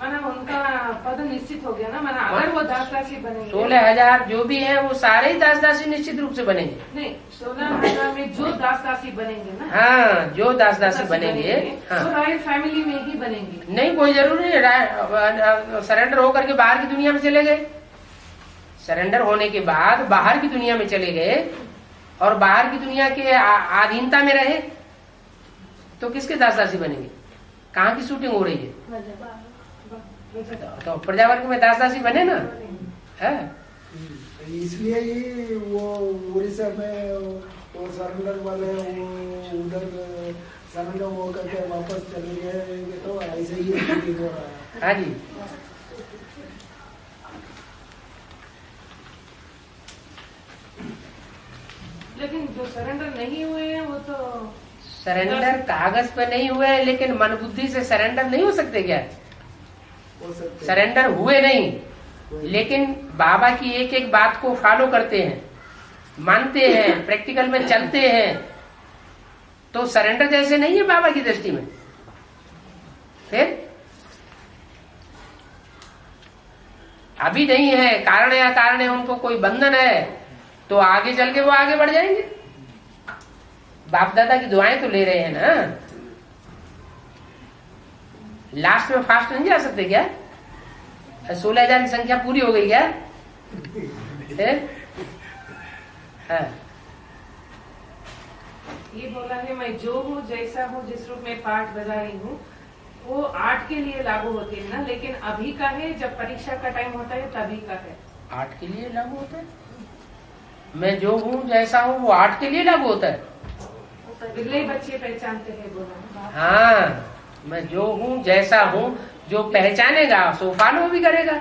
माना उनका पद निश्चित हो गया ना। माना अगर वो दास-दासी बनेंगे 16,000 जो भी है वो सारे ही दास-दासी निश्चित रूप से बनेंगे। नहीं, 16,000 में जो दास-दासी बनेंगे ना, हाँ, जो दास-दासी बनेंगे हाँ। वो रॉयल फैमिली में ही बनेंगे। नहीं, कोई जरूरी नहीं। सरेंडर होकर के बाहर की दुनिया में चले गए, सरेंडर होने के बाद बाहर की दुनिया में चले गए और बाहर की दुनिया के अधीनता में रहे तो किसके दास-दासी बनेंगे? कहाँ की शूटिंग हो रही है? तो प्रजावर्ग में दास-दासी बने ना है। इसलिए ही वो उड़ीसा में वो सरेंडर वाले वो उधर सरेंडर होकर के वापस चले गए तो ऐसे ही शूटिंग हो रहा है। हाँ जी, लेकिन जो सरेंडर नहीं हुए हैं वो तो सरेंडर कागज पे नहीं हुए, लेकिन मन बुद्धि से सरेंडर नहीं हो सकते क्या? सरेंडर हुए नहीं, लेकिन बाबा की एक एक बात को फॉलो करते हैं, मानते हैं, प्रैक्टिकल में चलते हैं, तो सरेंडर जैसे नहीं है बाबा की दृष्टि में। फिर अभी नहीं है, कारण या कारण है, उनको कोई बंधन है तो आगे चल के वो आगे बढ़ जाएंगे। बाप दादा की दुआएं तो ले रहे हैं ना। लास्ट में फास्ट नहीं जा सकते क्या? 16,000 की संख्या पूरी हो गई क्या? हाँ। ये बोला है मैं जो हूँ जैसा हूँ जिस रूप में पाठ बजा रही हूँ वो आर्ट के लिए लागू होती है ना, लेकिन अभी का है जब परीक्षा का टाइम होता है तभी का है। आर्ट के लिए लागू होता है? मैं जो हूँ जैसा हूँ वो आर्ट के लिए लागू होता है? बिगले बच्चे पहचानते हैं बोला। हाँ, मैं जो हूँ जैसा हूँ, जो पहचानेगा सो फॉलो भी करेगा,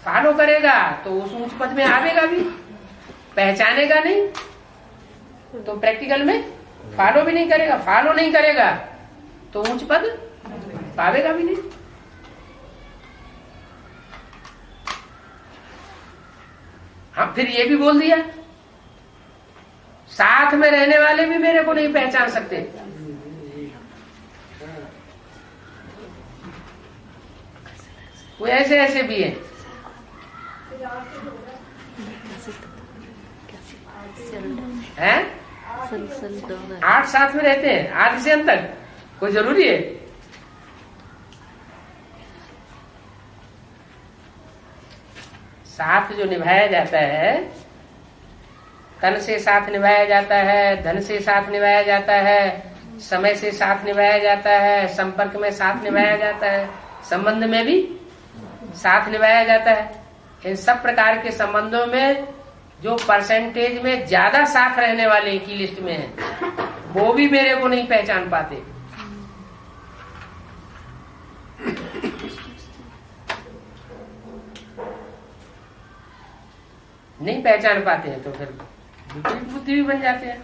फॉलो करेगा तो उस ऊंच पद में आवेगा भी, पहचानेगा नहीं तो प्रैक्टिकल में फॉलो भी नहीं करेगा, फॉलो नहीं करेगा तो ऊंच पद पावेगा भी नहीं। हाँ, फिर ये भी बोल दिया साथ में रहने वाले भी मेरे को नहीं पहचान सकते। वो ऐसे ऐसे भी हैं। हैं? 8 साथ में रहते हैं आदि से अंत तक, कोई जरूरी है? साथ जो निभाया जाता है, तन से साथ निभाया जाता है, धन से साथ निभाया जाता है, समय से साथ निभाया जाता है, संपर्क में साथ निभाया जाता है, संबंध में भी साथ निभाया जाता है। इन सब प्रकार के संबंधों में जो परसेंटेज में ज्यादा साथ रहने वाले की लिस्ट में है वो भी मेरे को नहीं पहचान पाते। नहीं पहचान पाते हैं तो फिर विपरीत बुद्धि भी बन जाते हैं।